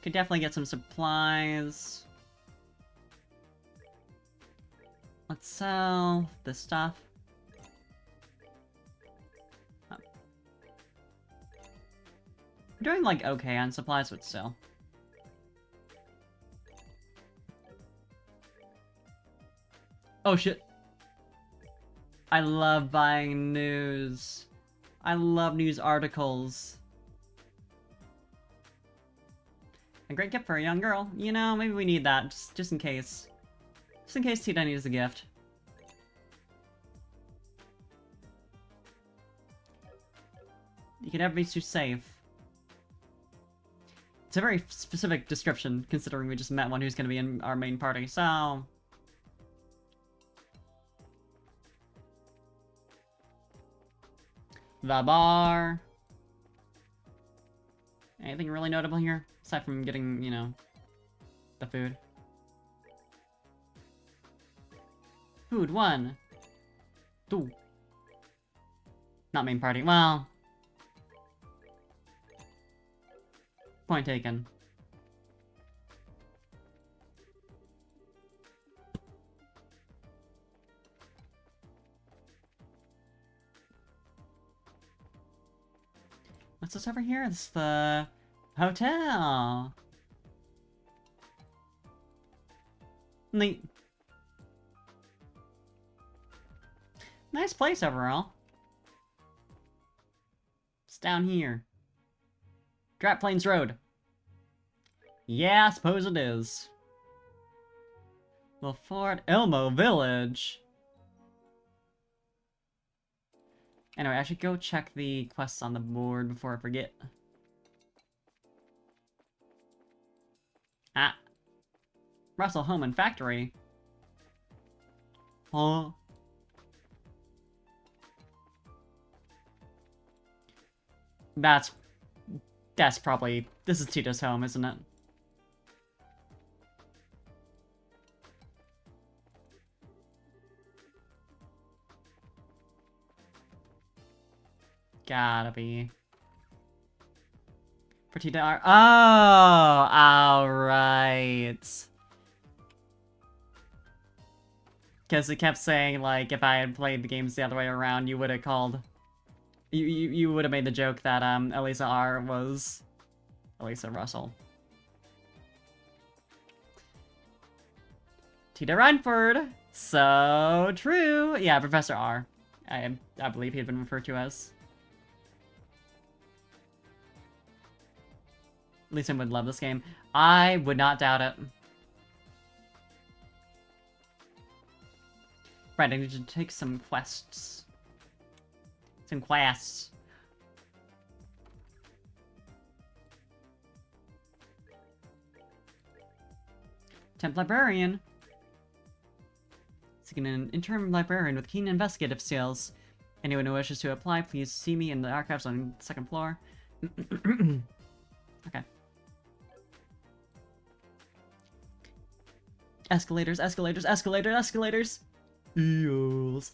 Could definitely get some supplies. Let's sell this stuff. Oh. I'm doing like okay on supplies, but still. Oh shit. I love buying news. I love news articles. A great gift for a young girl. You know, maybe we need that, just in case. Just in case Tita needs a gift. You can never be too safe. It's a very specific description, considering we just met one who's gonna be in our main party, so... The bar. Anything really notable here? Aside from getting, you know, the food. Food 1. 2. Not main party. Well. Point taken. What's this over here? It's the hotel. Neat. Nice place overall. It's down here. Drat Plains Road. Yeah, I suppose it is. The Fort Elmo Village. Anyway, I should go check the quests on the board before I forget. Ah. Russell Home and Factory. Huh? That's probably... This is Tito's home, isn't it? Gotta be. For Tito R. Oh! Alright. Because it kept saying, like, if I had played the games the other way around, you would have called... You would have made the joke that, Elisa R was... Elisa Russell. Tito Reinford! So true! Yeah, Professor R. I believe he had been referred to as. Lisa would love this game. I would not doubt it. Right, I need to take some quests. Some quests. Temp Librarian. Seeking an interim librarian with keen investigative skills. Anyone who wishes to apply, please see me in the archives on the second floor. Okay. Escalators, escalators, escalators, escalators! Eels.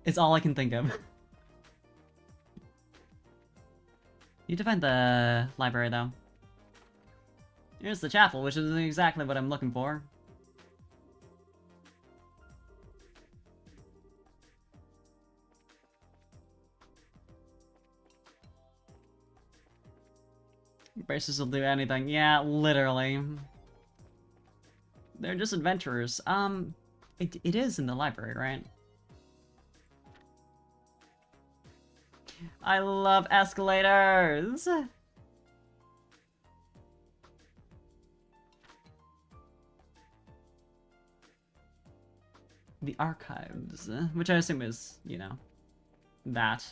It's all I can think of. Need to find the library, though. Here's the chapel, which is exactly what I'm looking for. Braces will do anything. Yeah, literally. They're just adventurers. It is in the library, right? I love escalators! The archives, which I assume is, you know, that.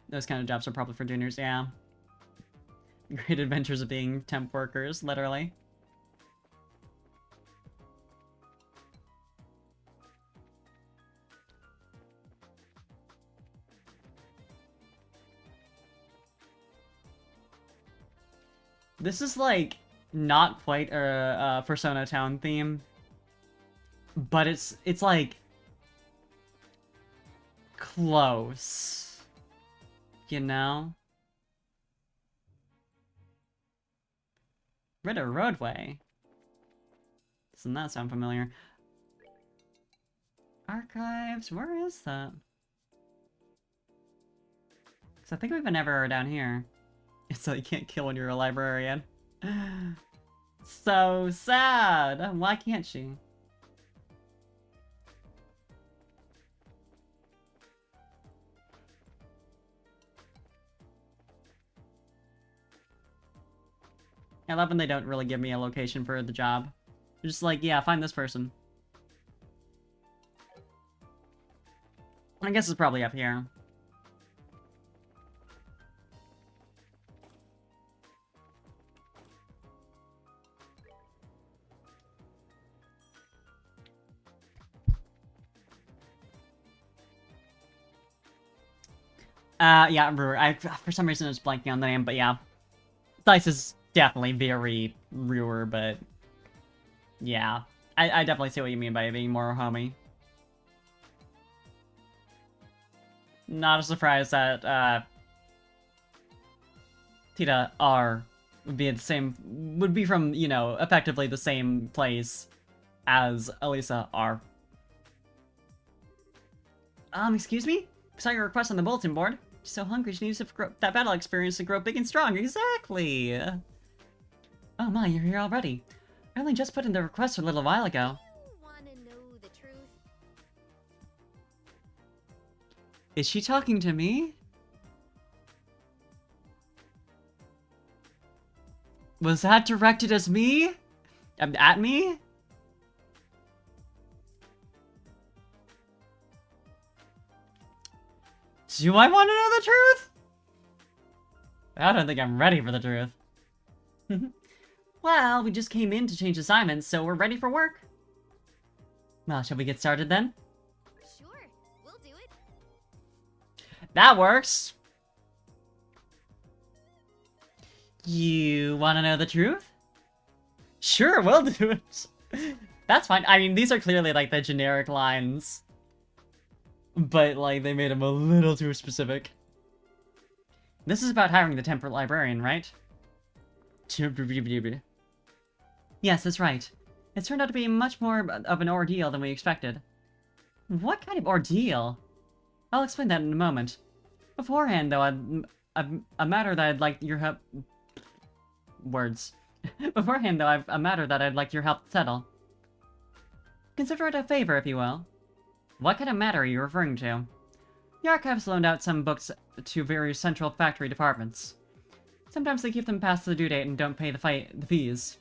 Those kind of jobs are probably for juniors, yeah. Great adventures of being temp workers, literally. This is like not quite a Persona Town theme, but it's like close, you know? Ritter Roadway. Doesn't that sound familiar? Archives, where is that? Because I think we've never down here. So you can't kill when you're a librarian. So sad! Why can't she? I love when they don't really give me a location for the job. They're just like, yeah, find this person. I guess it's probably up here. Yeah, Brewer. For some reason I was blanking on the name, but yeah. Zeiss is definitely very Brewer, but... Yeah. I definitely see what you mean by being more homey. Not a surprise that, Tita R would be would be from, you know, effectively the same place as Elisa R. Excuse me? Saw your request on the bulletin board. She's so hungry, she needs that battle experience to grow big and strong. Exactly! Oh my, you're here already. I only just put in the request a little while ago. You wanna know the truth? Is she talking to me? Was that directed as me? At me? Do I want to know the truth? I don't think I'm ready for the truth. Well, we just came in to change assignments, so we're ready for work. Well, shall we get started then? Sure, we'll do it. That works. You want to know the truth? Sure, we'll do it. That's fine. I mean, these are clearly like the generic lines. But, like, they made them a little too specific. This is about hiring the temperate librarian, right? Yes, that's right. It turned out to be much more of an ordeal than we expected. What kind of ordeal? I'll explain that in a moment. Beforehand, though, a matter that I'd like your help... Words. Beforehand, though, I've a matter that I'd like your help to settle. Consider it a favor, if you will. What kind of matter are you referring to? The archives loaned out some books to various central factory departments. Sometimes they keep them past the due date and don't pay the fees.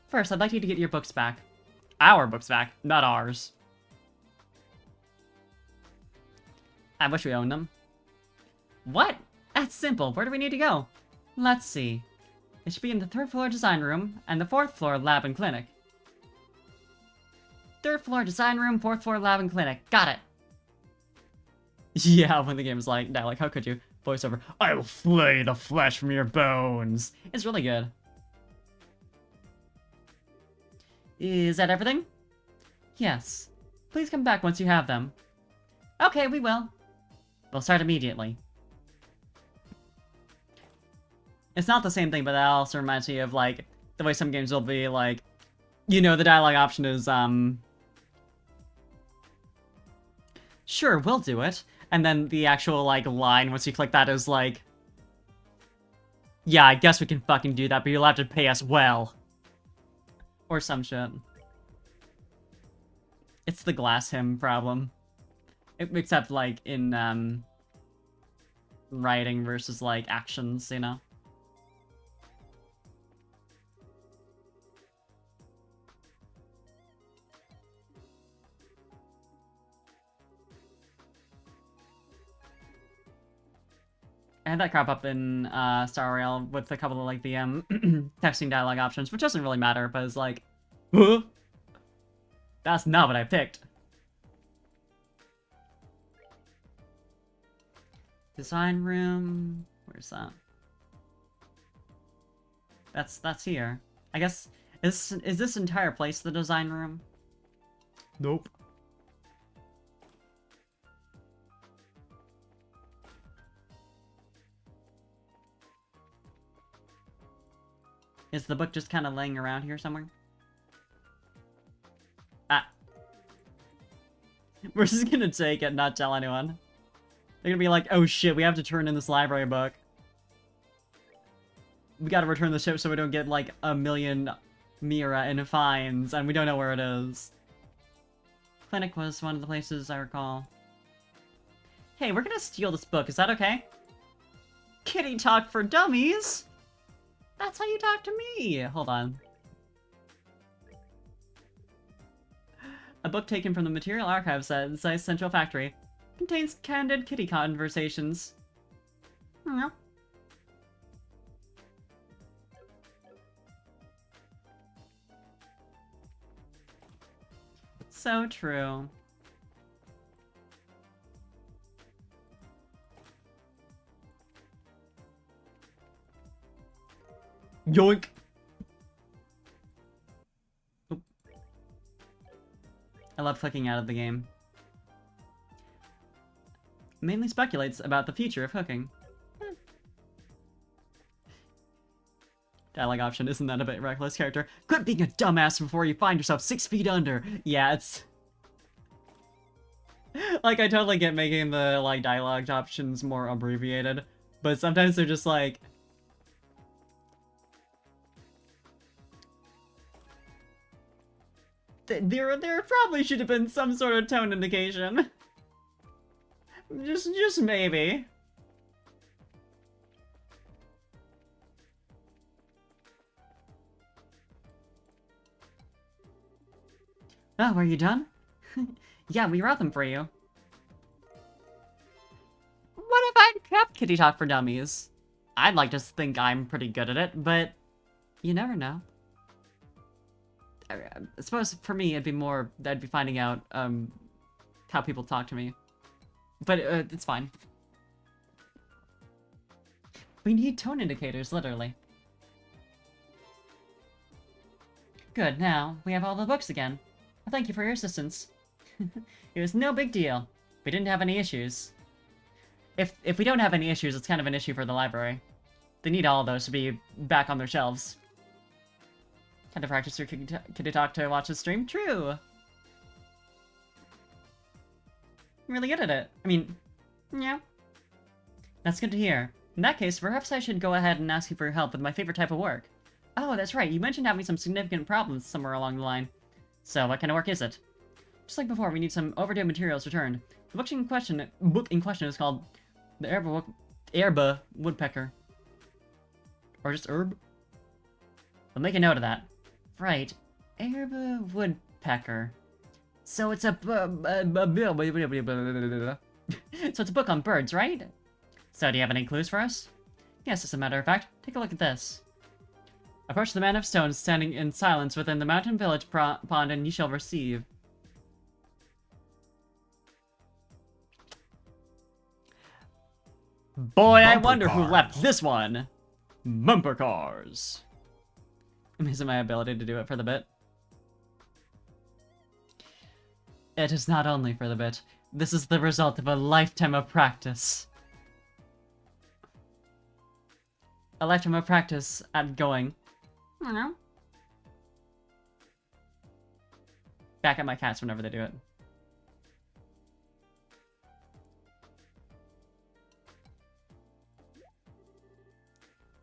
First, I'd like you to get your books back. Our books back, not ours. I wish we owned them. What? That's simple. Where do we need to go? Let's see. It should be in the 3rd floor design room and the 4th floor lab and clinic. 3rd floor design room, 4th floor lab and clinic. Got it. Yeah, when the game's like, no, like, how could you? Voiceover, I will flay the flesh from your bones. It's really good. Is that everything? Yes. Please come back once you have them. Okay, we will. We'll start immediately. It's not the same thing, but that also reminds me of, like, the way some games will be, like, you know, the dialogue option is, sure, we'll do it. And then the actual, like, line, once you click that, is like, yeah, I guess we can fucking do that, but you'll have to pay us well. Or some shit. It's the glass hymn problem. Except, like, in, writing versus, like, actions, you know? I had that crop up in Star Rail with a couple of, like, the texting dialogue options, which doesn't really matter, but it's like, huh? That's not what I picked. Design room, where's that? That's here. I guess, is this entire place the design room? Nope. Is the book just kind of laying around here somewhere? Ah. We're just gonna take it, not tell anyone. They're gonna be like, oh shit, we have to turn in this library book. We gotta return the ship so we don't get, like, 1,000,000 Mira in fines, and we don't know where it is. Clinic was one of the places I recall. Hey, we're gonna steal this book, is that okay? Kitty talk for dummies? That's how you talk to me! Hold on. A book taken from the material archives at Zeiss Central Factory. Contains candid kitty conversations. Yeah. So true. Yoink! Oop. I love clicking out of the game. Mainly speculates about the future of hooking. Dialogue option, isn't that a bit reckless, character? Quit being a dumbass before you find yourself 6 feet under. Yeah, it's... like, I totally get making the, like, dialogue options more abbreviated, but sometimes they're just like... There probably should have been some sort of tone indication. Just maybe. Oh, are you done? Yeah, we wrote them for you. What if I kept Kitty Talk for Dummies? I'd like to think I'm pretty good at it, but you never know. I suppose for me, it'd be more, I'd be finding out, how people talk to me. But, it's fine. We need tone indicators, literally. Good, now, we have all the books again. Well, thank you for your assistance. It was no big deal. We didn't have any issues. If we don't have any issues, it's kind of an issue for the library. They need all of those to be back on their shelves. Had to practice your Kitty Talk to watch the stream? True! You're really good at it. I mean, yeah. That's good to hear. In that case, perhaps I should go ahead and ask you for your help with my favorite type of work. Oh, that's right, you mentioned having some significant problems somewhere along the line. So, what kind of work is it? Just like before, we need some overdue materials returned. The book in question is called The Erba Woodpecker. Or just herb? I'll make a note of that. Right. Erba Woodpecker. So it's a so it's a book on birds, right? So do you have any clues for us? Yes, as a matter of fact. Take a look at this. Approach the man of stone standing in silence within the mountain village pond and you shall receive. Boy, I wonder who left this one. Bumper cars. Amazing my ability to do it for the bit. It is not only for the bit. This is the result of a lifetime of practice. A lifetime of practice at going. I don't know. Back at my cats whenever they do it.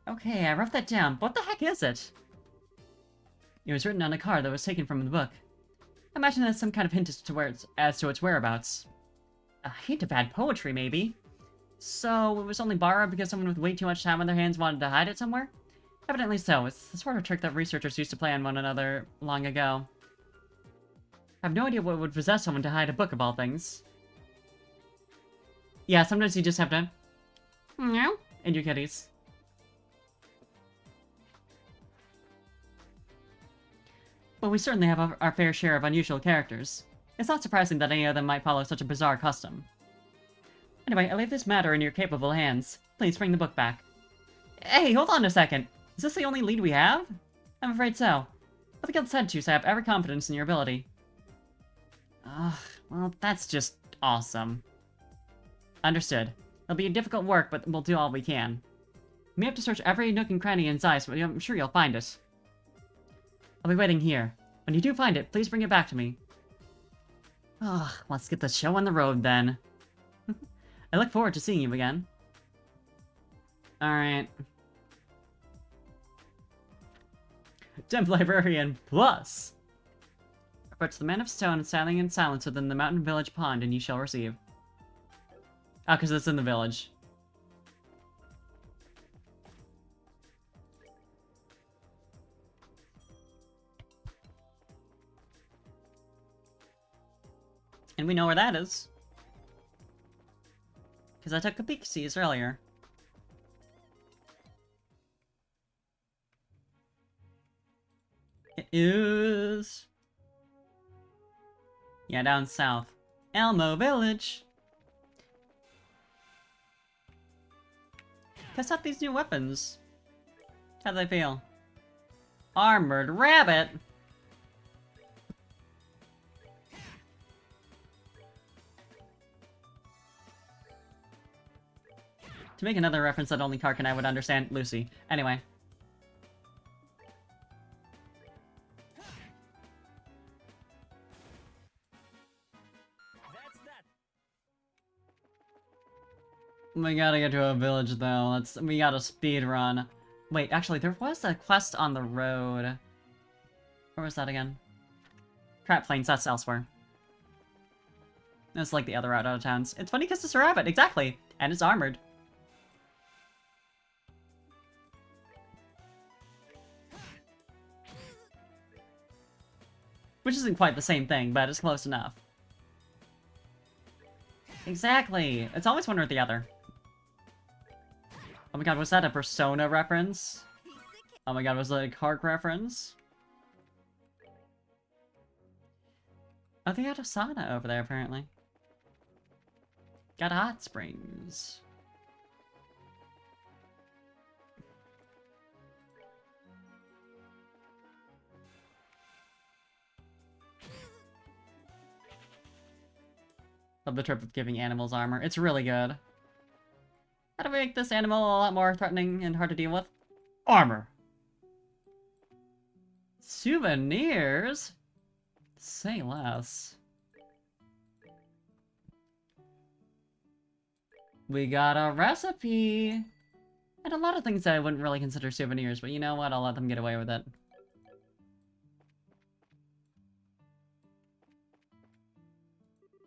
Okay, I wrote that down. What the heck is it? It was written on a card that was taken from the book. I imagine that's some kind of hint as to its whereabouts. A hint of bad poetry, maybe? So, it was only borrowed because someone with way too much time on their hands wanted to hide it somewhere? Evidently so. It's the sort of trick that researchers used to play on one another long ago. I have no idea what would possess someone to hide a book of all things. Yeah, sometimes you just have to... Meow. And your kitties. But we certainly have our fair share of unusual characters. It's not surprising that any of them might follow such a bizarre custom. Anyway, I leave this matter in your capable hands. Please bring the book back. Hey, hold on a second. Is this the only lead we have? I'm afraid so. But the guild said to, so I have every confidence in your ability. Well, that's just awesome. Understood. It'll be difficult work, but we'll do all we can. You may have to search every nook and cranny in Zeiss, but I'm sure you'll find it. I'll be waiting here. When you do find it, please bring it back to me. Let's get the show on the road then. I look forward to seeing you again. Alright. Temp Librarian Plus! Approach the Man of Stone standing in silence within the mountain village pond and you shall receive. Oh, because it's in the village. And we know where that is. Because I took a peek-sees earlier. It is... yeah, down south. Elmo Village! Test out these new weapons. How do they feel? Armored Rabbit! To make another reference that only Kark and I would understand, Lucy. Anyway. We gotta get to a village though. We gotta speed run. Wait, actually, there was a quest on the road. Where was that again? Crap plains, that's elsewhere. It's like the other route out of towns. It's funny because it's a rabbit, exactly! And it's armored. Which isn't quite the same thing, but it's close enough. Exactly! It's always one or the other. Oh my god, was that a Persona reference? Oh my god, was that a Kark reference? Oh, they got a sauna over there, apparently. Got hot springs. Love the trip of giving animals armor. It's really good. How do we make this animal a lot more threatening and hard to deal with? Armor. Souvenirs? Say less. We got a recipe! And a lot of things that I wouldn't really consider souvenirs, but you know what? I'll let them get away with it.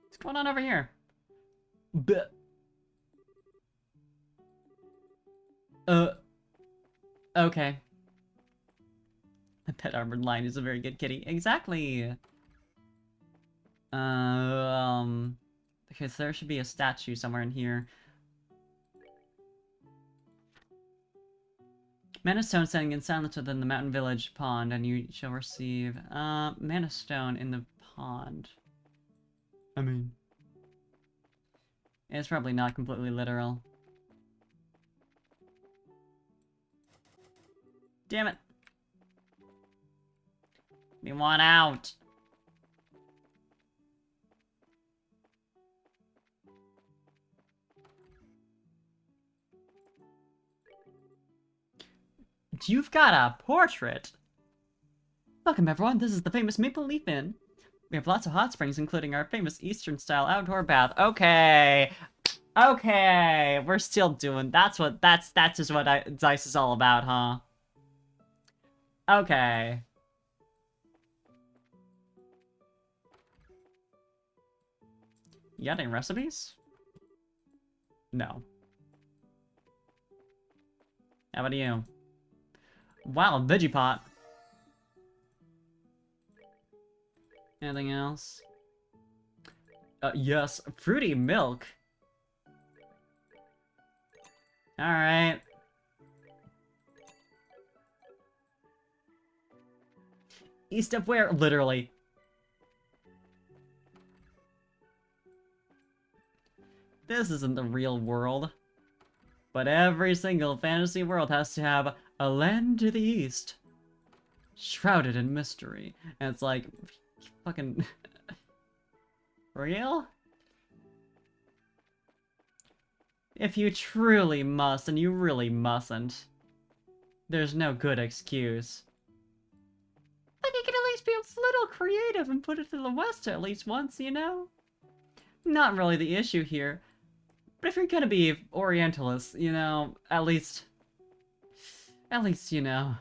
What's going on over here? Bleh. Okay. That armored lion is a very good kitty. Exactly! Because there should be a statue somewhere in here. Mana stone standing in silence within the mountain village pond, and you shall receive, mana stone in the pond. I mean... It's probably not completely literal. Damn it! We want out! You've got a portrait! Welcome everyone, this is the famous Maple Leaf Inn. We have lots of hot springs, including our famous Eastern-style outdoor bath. Okay! Okay! We're still doing... That's just what Zeiss is all about, huh? Okay. You got any recipes? No. How about you? Wow, veggie pot. Anything else? Yes, fruity milk. Alright. East of where? Literally. This isn't the real world. But every single fantasy world has to have a land to the east. Shrouded in mystery. And it's like, fucking... real? If you truly must, and you really mustn't, there's no good excuse. Like, you can at least be a little creative and put it to the west at least once, you know? Not really the issue here. But if you're gonna be Orientalist, you know, at least, you know,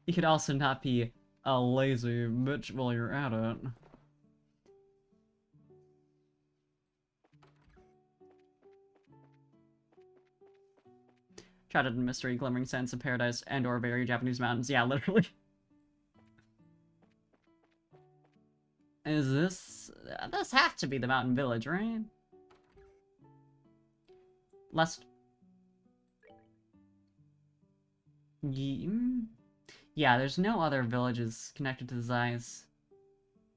you could also not be a lazy bitch while you're at it. Shrouded in mystery, glimmering sense of paradise, and or very Japanese mountains. Yeah, literally. Is this... This has to be the mountain village, right? Yeah, there's no other villages connected to Zeiss.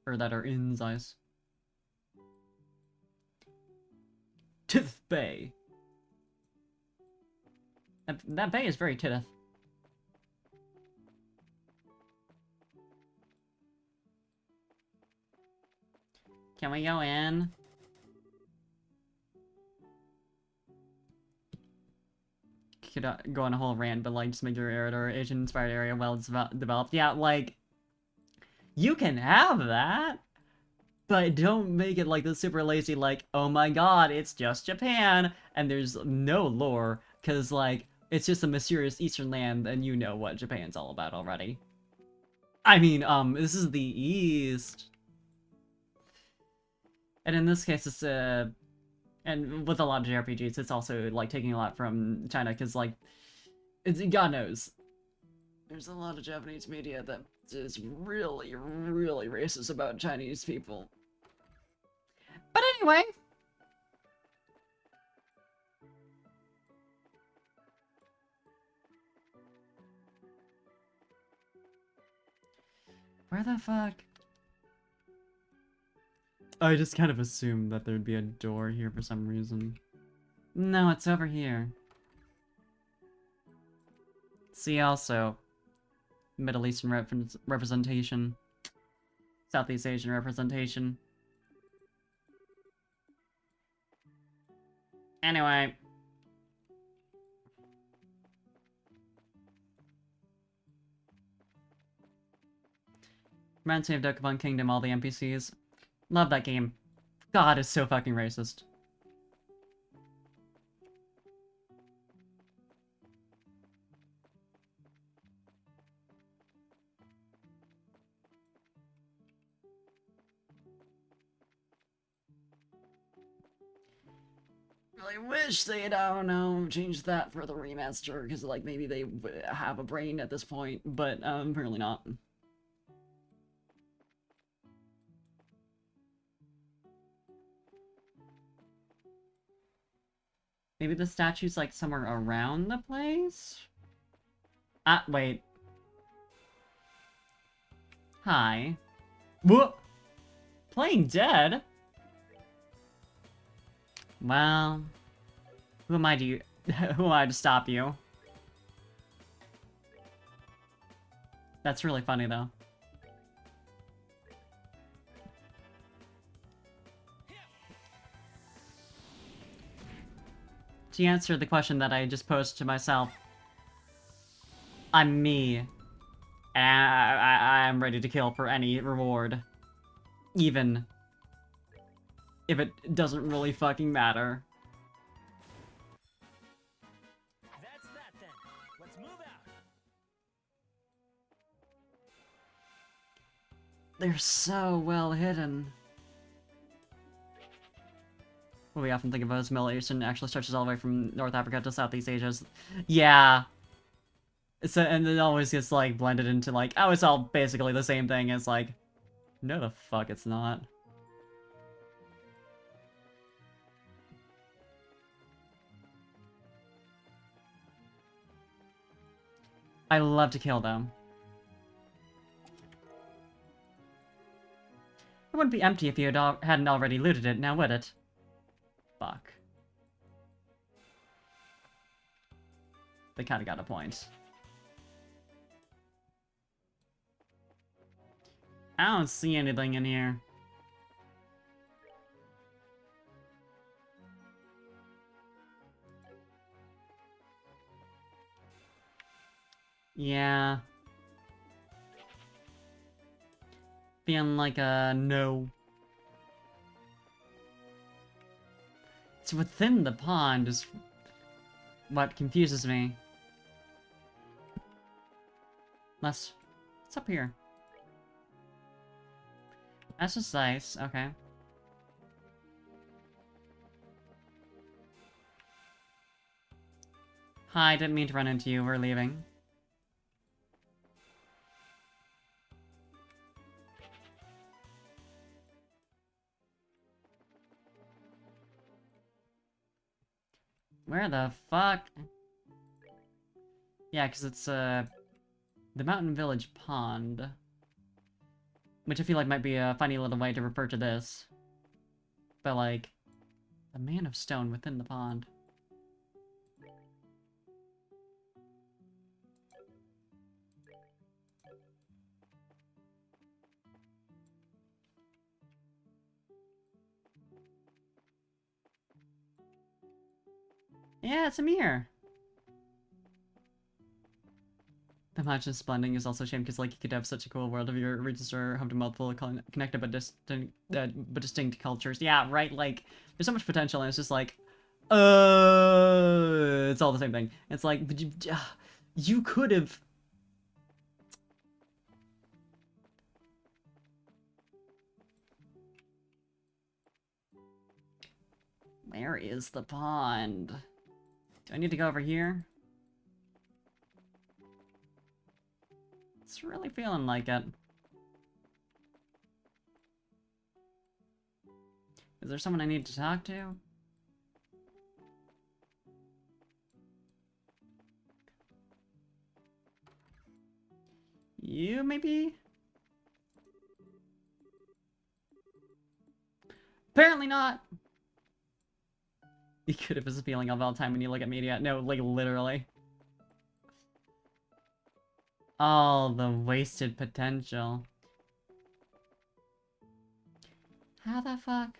Or that are in Zeiss. Tith Bay. That bay is very titith. Can we go in? Could go on a whole rant, but like, just make your area or Asian-inspired area well developed. Yeah, like, you can have that. But don't make it like this super lazy, like, oh my god, it's just Japan, and there's no lore, because, like, it's just a mysterious eastern land, and you know what Japan's all about already. I mean, this is the East. And in this case, it's, and with a lot of JRPGs, it's also, like, taking a lot from China, because, like, it's, God knows, there's a lot of Japanese media that is really, really racist about Chinese people. But anyway. Where the fuck? I just kind of assumed that there'd be a door here for some reason. No, it's over here. See also, Middle Eastern representation. Southeast Asian representation. Anyway. Reminds me of Dokapon Kingdom, all the NPCs. Love that game. God, it's so fucking racist. I wish they'd, I don't know, change that for the remaster, because, like, maybe they have a brain at this point, but, apparently not. Maybe the statue's, like, somewhere around the place? Ah, wait. Hi. Whoop! Playing dead? Well... Who am I to who am I to stop you? That's really funny, though. To answer the question that I just posed to myself, I'm me. And I'm ready to kill for any reward. Even if it doesn't really fucking matter. That's that then. Let's move out. They're so well hidden. What we often think of as Middle Eastern actually stretches all the way from North Africa to Southeast Asia. Yeah. And it always gets, like, blended into, like, oh, it's all basically the same thing. It's like, no the fuck it's not. I love to kill them. It wouldn't be empty if you hadn't already looted it, now would it? Fuck. They kinda got a point. I don't see anything in here. Yeah. Feeling like a no. It's within the pond is what confuses me. It's up here. That's just zeiss, okay. Hi, didn't mean to run into you, we're leaving. Where the fuck? Yeah, because it's, the Mountain Village Pond. Which I feel like might be a funny little way to refer to this. But, like, the Man of Stone within the pond. Yeah, it's a mirror. The match is blending is also a shame because like you could have such a cool world if your regions are home to multiple connected but distinct cultures. Yeah, right. Like there's so much potential, and it's just like, it's all the same thing. It's like, but you could have. Where is the pond? Do I need to go over here? It's really feeling like it. Is there someone I need to talk to? You, maybe? Apparently not! You could have this feeling of all time when you look at media. No, like, literally. All the wasted potential. How the fuck?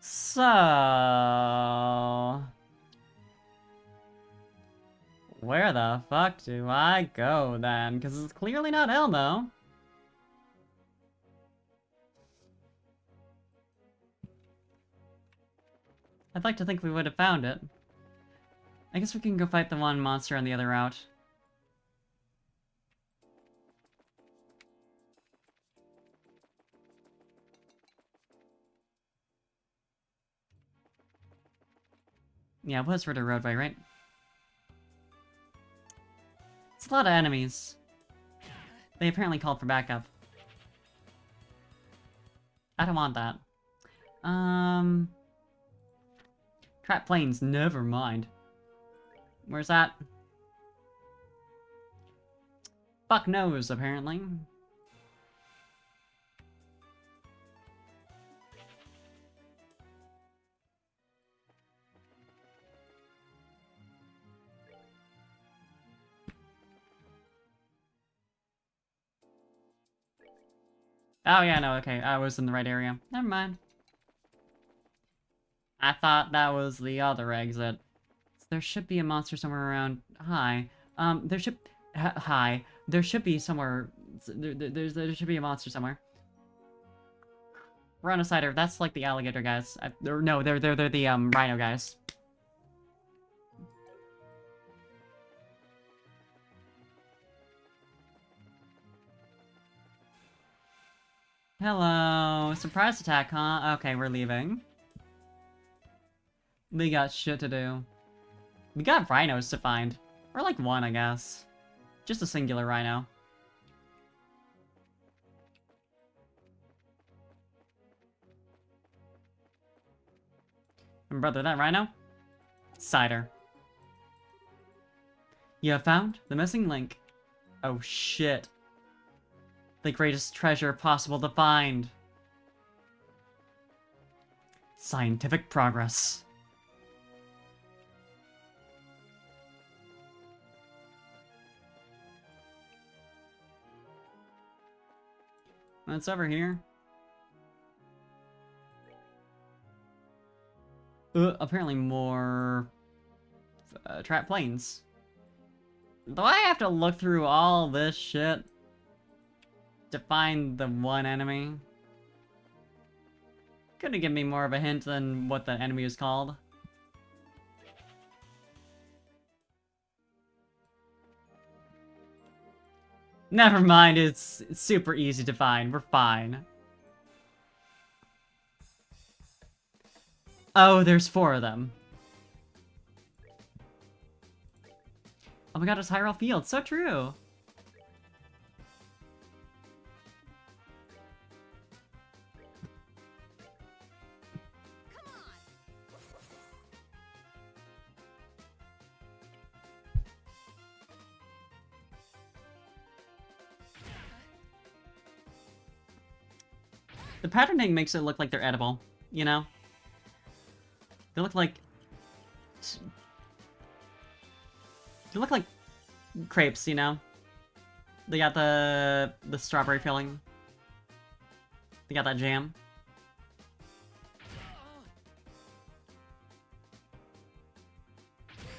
So... Where the fuck do I go then? Because it's clearly not Elmo. I'd like to think we would have found it. I guess we can go fight the one monster on the other route. Yeah, it was for the roadway, right? It's a lot of enemies. They apparently called for backup. I don't want that. Trap planes, never mind. Where's that? Fuck knows, apparently. Oh yeah, no, okay, I was in the right area. Never mind. I thought that was the other exit. There should be a monster somewhere around. Hi. There should... Hi. There should be somewhere... there should be a monster somewhere. Rhino Cider, that's like the alligator guys. No, they're the, rhino guys. Hello. Surprise attack, huh? Okay, we're leaving. We got shit to do. We got rhinos to find. Or like one, I guess. Just a singular rhino. And brother, that rhino? Cider. You have found the missing link. Oh shit. The greatest treasure possible to find. Scientific progress. It's over here. Apparently more trap planes. Do I have to look through all this shit to find the one enemy? Could've given me more of a hint than what the enemy is called. Never mind, it's super easy to find. We're fine. Oh, there's 4 of them. Oh my god, it's Hyrule Field. So true. The patterning makes it look like they're edible, you know? They look like... They look like crepes, you know? They got the strawberry filling. They got that jam.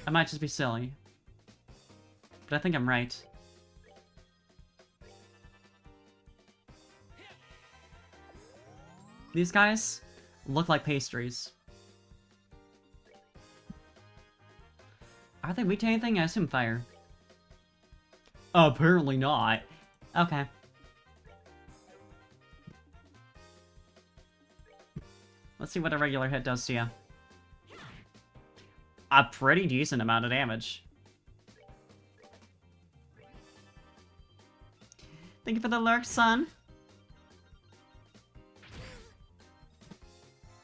I might just be silly. But I think I'm right. These guys look like pastries. Are they weak to anything? I assume fire. Apparently not. Okay. Let's see what a regular hit does to you. A pretty decent amount of damage. Thank you for the lurk, son.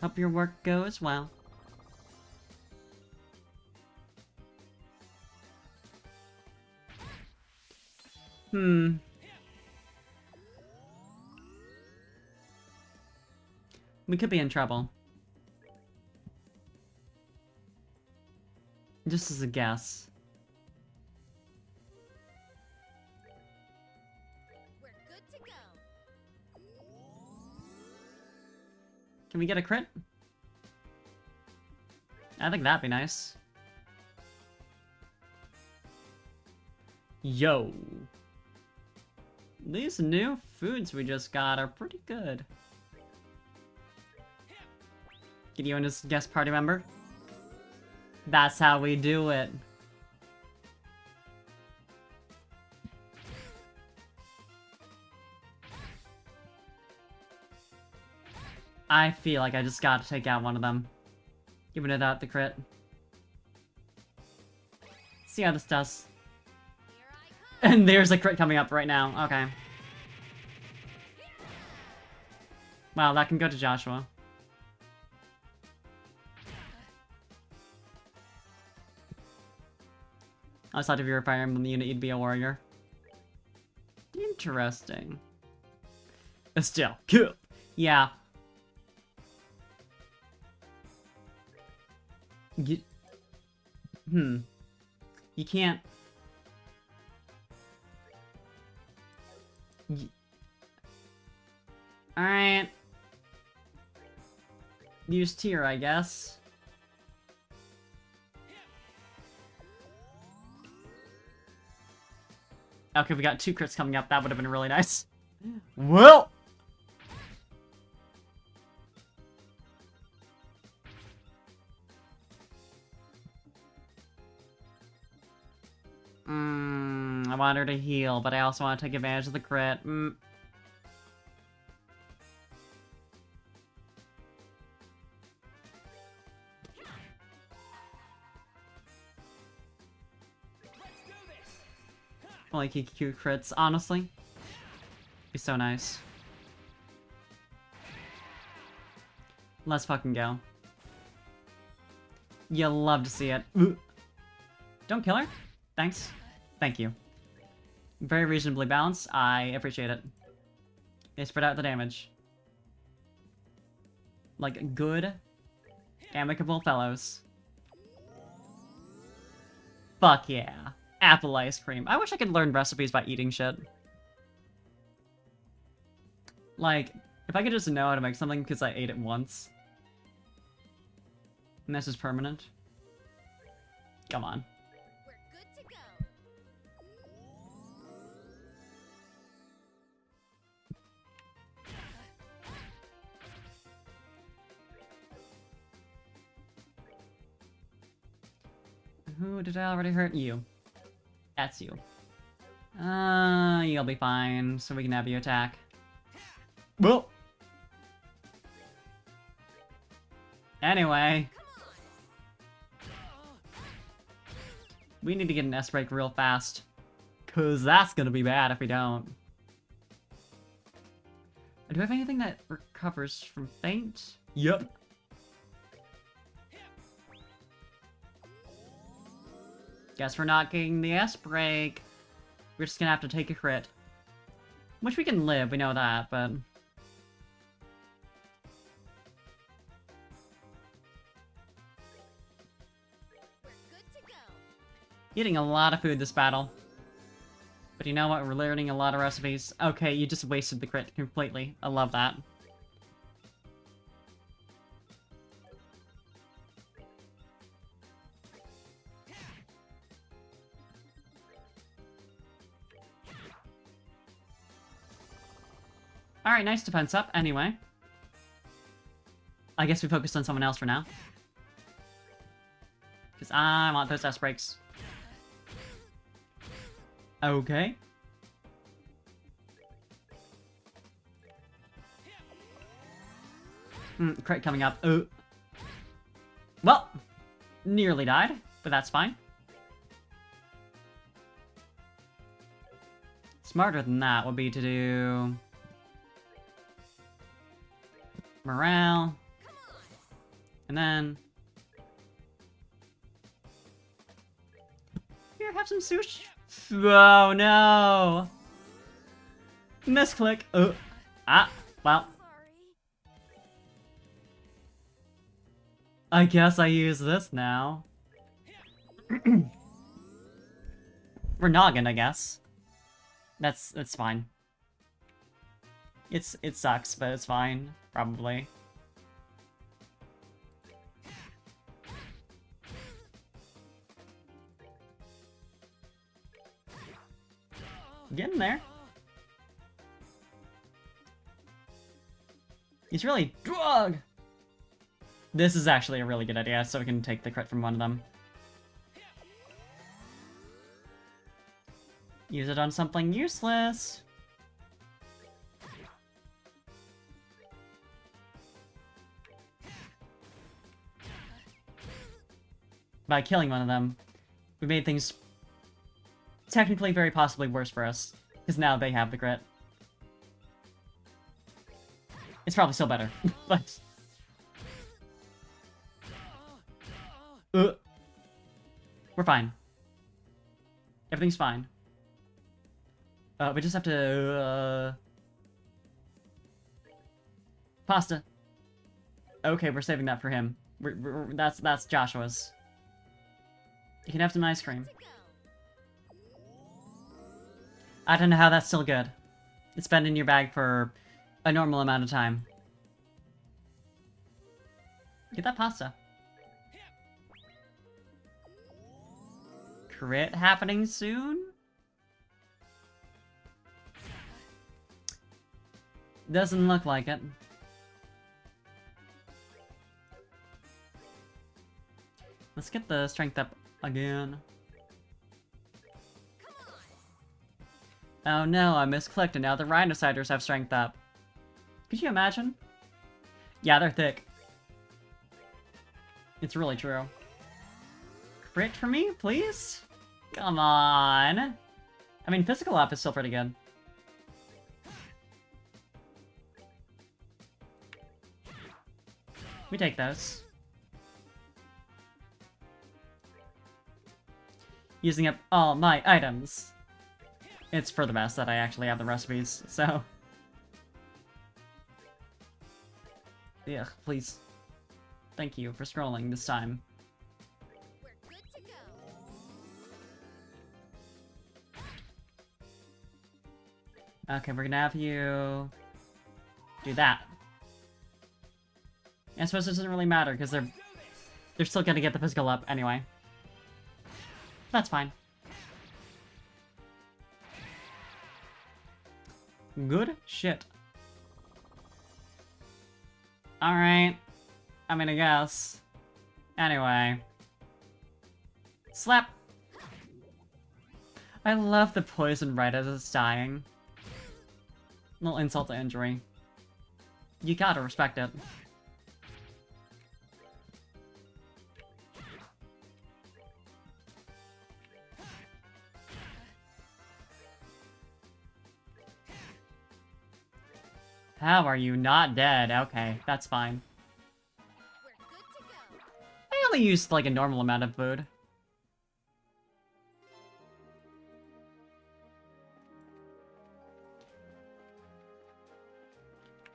Hope your work goes well. We could be in trouble. Just as a guess. We're good to go. Can we get a crit? I think that'd be nice. Yo. These new foods we just got are pretty good. Get you in as guest party member? That's how we do it. I feel like I just gotta take out one of them. Giving it out the crit. See how this does. Here I come. And there's a crit coming up right now. Okay. Wow, that can go to Joshua. I thought if you were a Fire Emblem unit, you'd be a warrior. Interesting. Still, cool. Yeah. You can't... Alright. Use tier, I guess. Okay, we got 2 crits coming up. That would have been really nice. Well! I want her to heal, but I also want to take advantage of the crit. Like EQ crits, honestly. Be so nice. Let's fucking go. You'll love to see it. Ooh. Don't kill her. Thanks. Thank you. Very reasonably balanced. I appreciate it. They spread out the damage. Like good, amicable fellows. Fuck yeah. Apple ice cream. I wish I could learn recipes by eating shit. Like, if I could just know how to make something because I ate it once. And this is permanent. Come on. We're good to go. Who did I already hurt? You. That's you. You'll be fine, so we can have you attack. Well. Anyway. We need to get an S-break real fast. Cause that's gonna be bad if we don't. Do I have anything that recovers from faint? Yep. Guess we're not getting the S-break. We're just gonna have to take a crit. Which we can live, we know that, but... Eating a lot of food this battle. But you know what? We're learning a lot of recipes. Okay, you just wasted the crit completely. I love that. Alright, nice defense up, anyway. I guess we focused on someone else for now. Because I want those S breaks. Okay. Crit coming up. Well, nearly died, but that's fine. Smarter than that would be to do... morale. And then... here, have some sushi. Oh no! Misclick. Well. Sorry. I guess I use this now. We're noggin, I guess. That's fine. It sucks, but it's fine, probably. Getting there. He's really drug. This is actually a really good idea, so we can take the crit from one of them. Use it on something useless. By killing one of them, we made things technically very possibly worse for us, because now they have the crit. It's probably still better, but... we're fine. Everything's fine. We just have to, pasta. Okay, we're saving that for him. That's Joshua's. You can have some ice cream. I don't know how that's still good. It's been in your bag for a normal amount of time. Get that pasta. Crit happening soon? Doesn't look like it. Let's get the strength up again. Oh no, I misclicked and now the Rhinociders have strength up. Could you imagine? Yeah, they're thick. It's really true. Crit for me, please? Come on. I mean, physical up is still pretty good. We take those. Using up all my items. It's for the best that I actually have the recipes, so... yeah, please. Thank you for scrolling this time. We're good to go. Okay, we're gonna have you... do that. I suppose it doesn't really matter, because they're still gonna get the physical up anyway. That's fine. Good shit. Alright. I mean, I guess. Anyway. Slap! I love the poison right as it's dying. Little insult to injury. You gotta respect it. How are you not dead? Okay, that's fine. We're good to go. I only used like a normal amount of food.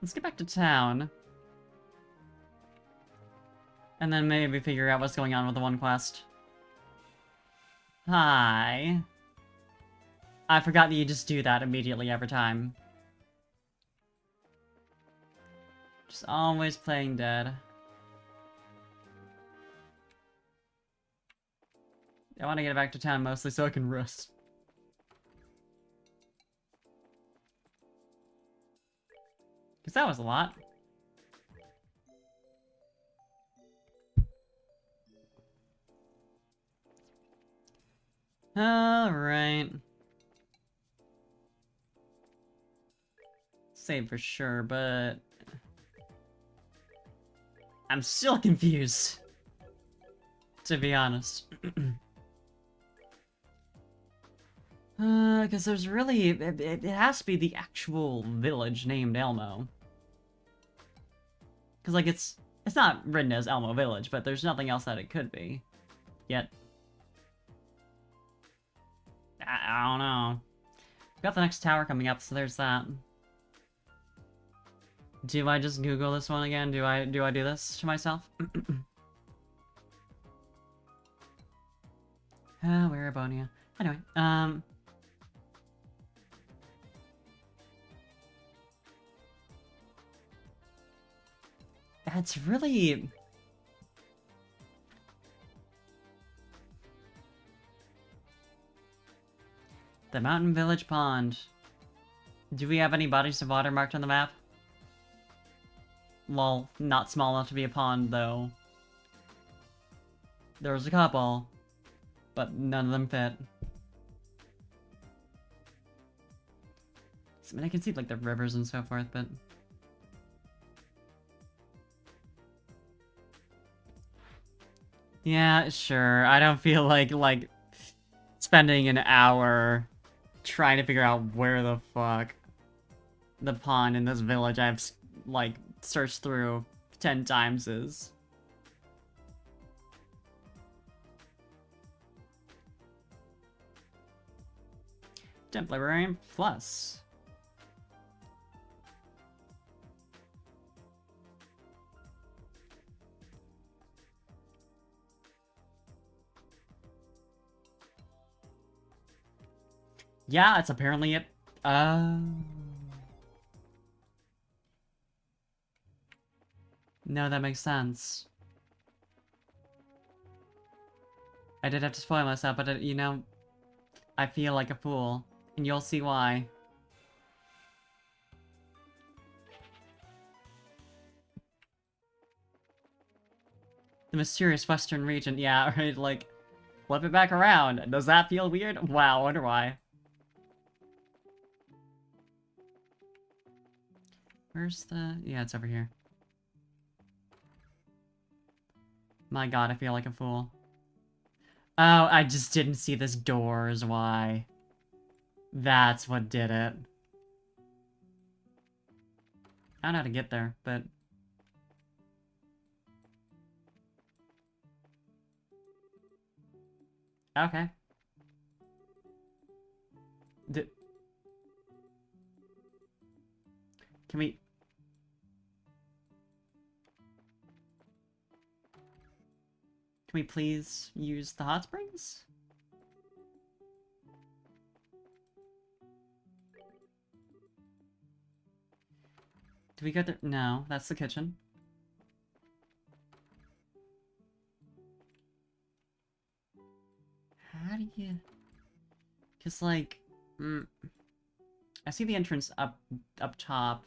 Let's get back to town. And then maybe figure out what's going on with the one quest. Hi. I forgot that you just do that immediately every time. Just always playing dead. I want to get back to town mostly so I can rest. Because that was a lot. Alright. Save for sure, but... I'm still confused. To be honest. Because there's really... It has to be the actual village named Elmo. Because, like, it's not written as Elmo Village, but there's nothing else that it could be. Yet... I don't know. We got the next tower coming up, so there's that. Do I just Google this one again? Do I do this to myself? Where Abonia? Anyway, that's really... The Mountain Village Pond. Do we have any bodies of water marked on the map? Well, not small enough to be a pond, though. There was a couple, but none of them fit. I mean, I can see, like, the rivers and so forth, but... Yeah, sure. I don't feel like spending an hour trying to figure out where the fuck the pond in this village I've, like, searched through 10 times is. Templarian Plus. Yeah, it's apparently it. No, that makes sense. I did have to spoil myself, but you know, I feel like a fool, and you'll see why. The mysterious western region, yeah, right, like, flip it back around. Does that feel weird? Wow, I wonder why. Where's the... Yeah, it's over here. My god, I feel like a fool. Oh, I just didn't see this door is why. That's what did it. I don't know how to get there, but... Okay. Can we... Can we please use the hot springs? Do we go there? No, that's the kitchen. How do you... Cause like... I see the entrance up top.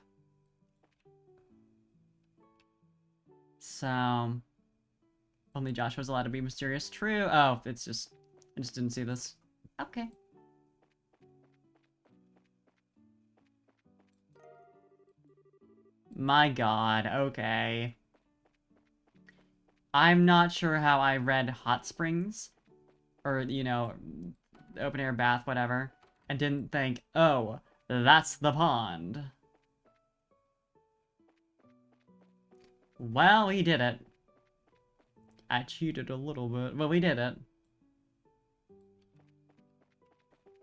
So... Only Josh was allowed to be mysterious. True. Oh, it's just... I just didn't see this. Okay. My god, okay. I'm not sure how I read hot springs, or, you know, open air bath, whatever, and didn't think, oh, that's the pond. Well, we did it. I cheated a little bit, but we did it.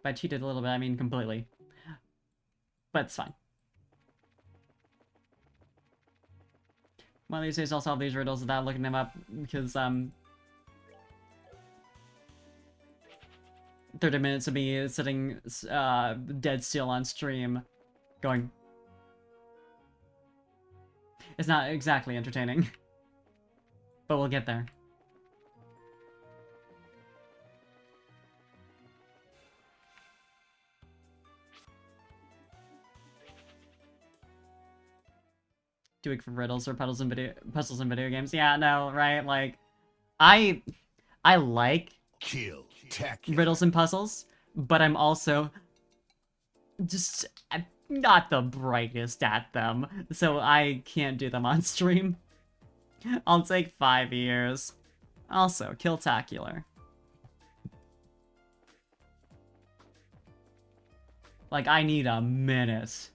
By cheated a little bit, I mean completely. But it's fine. One of these days I'll solve these riddles without looking them up, because, 30 minutes of me sitting dead still on stream going, it's not exactly entertaining. But we'll get there. Doing for riddles or puzzles in video games. Yeah, no, right? Like, I like Kill. Tech. riddles and puzzles, but I'm also just not the brightest at them, so I can't do them on stream. I'll take 5 years. Also, Killtacular. Like, I need a minute.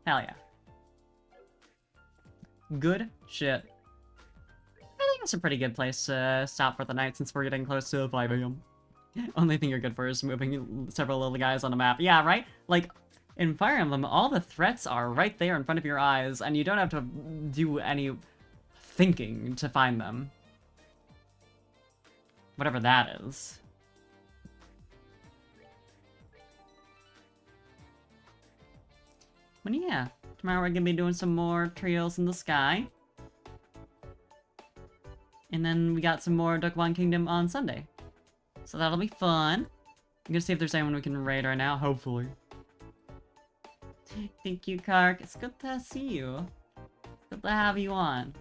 Hell yeah. Good shit. I think it's a pretty good place to stop for the night since we're getting close to 5 a.m. Only thing you're good for is moving several little guys on the map. Yeah, right? Like, in Fire Emblem, all the threats are right there in front of your eyes, and you don't have to do any thinking to find them. Whatever that is. But yeah, tomorrow we're gonna be doing some more Trails in the Sky. And then we got some more Dokkan Kingdom on Sunday. So that'll be fun. I'm gonna see if there's anyone we can raid right now, hopefully. Thank you, Kark. It's good to see you. It's good to have you on.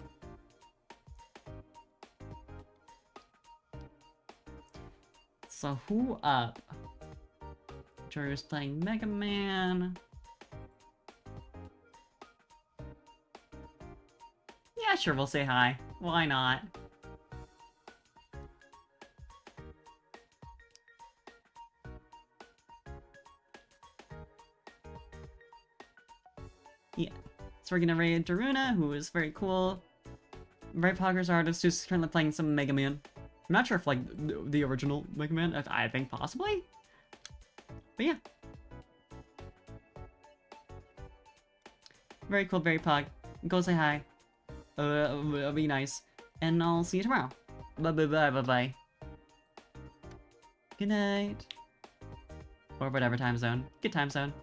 So who up? Drew's playing Mega Man. Yeah, sure, we'll say hi. Why not? Yeah. So we're gonna raid Daruna, who is very cool. Very Poggers artist who's currently playing some Mega Man. I'm not sure if, like, the original Mega Man. I think possibly. But yeah. Very cool, very Pog. Go say hi. It'll be nice. And I'll see you tomorrow. Bye-bye. Good night. Or whatever time zone. Good time zone.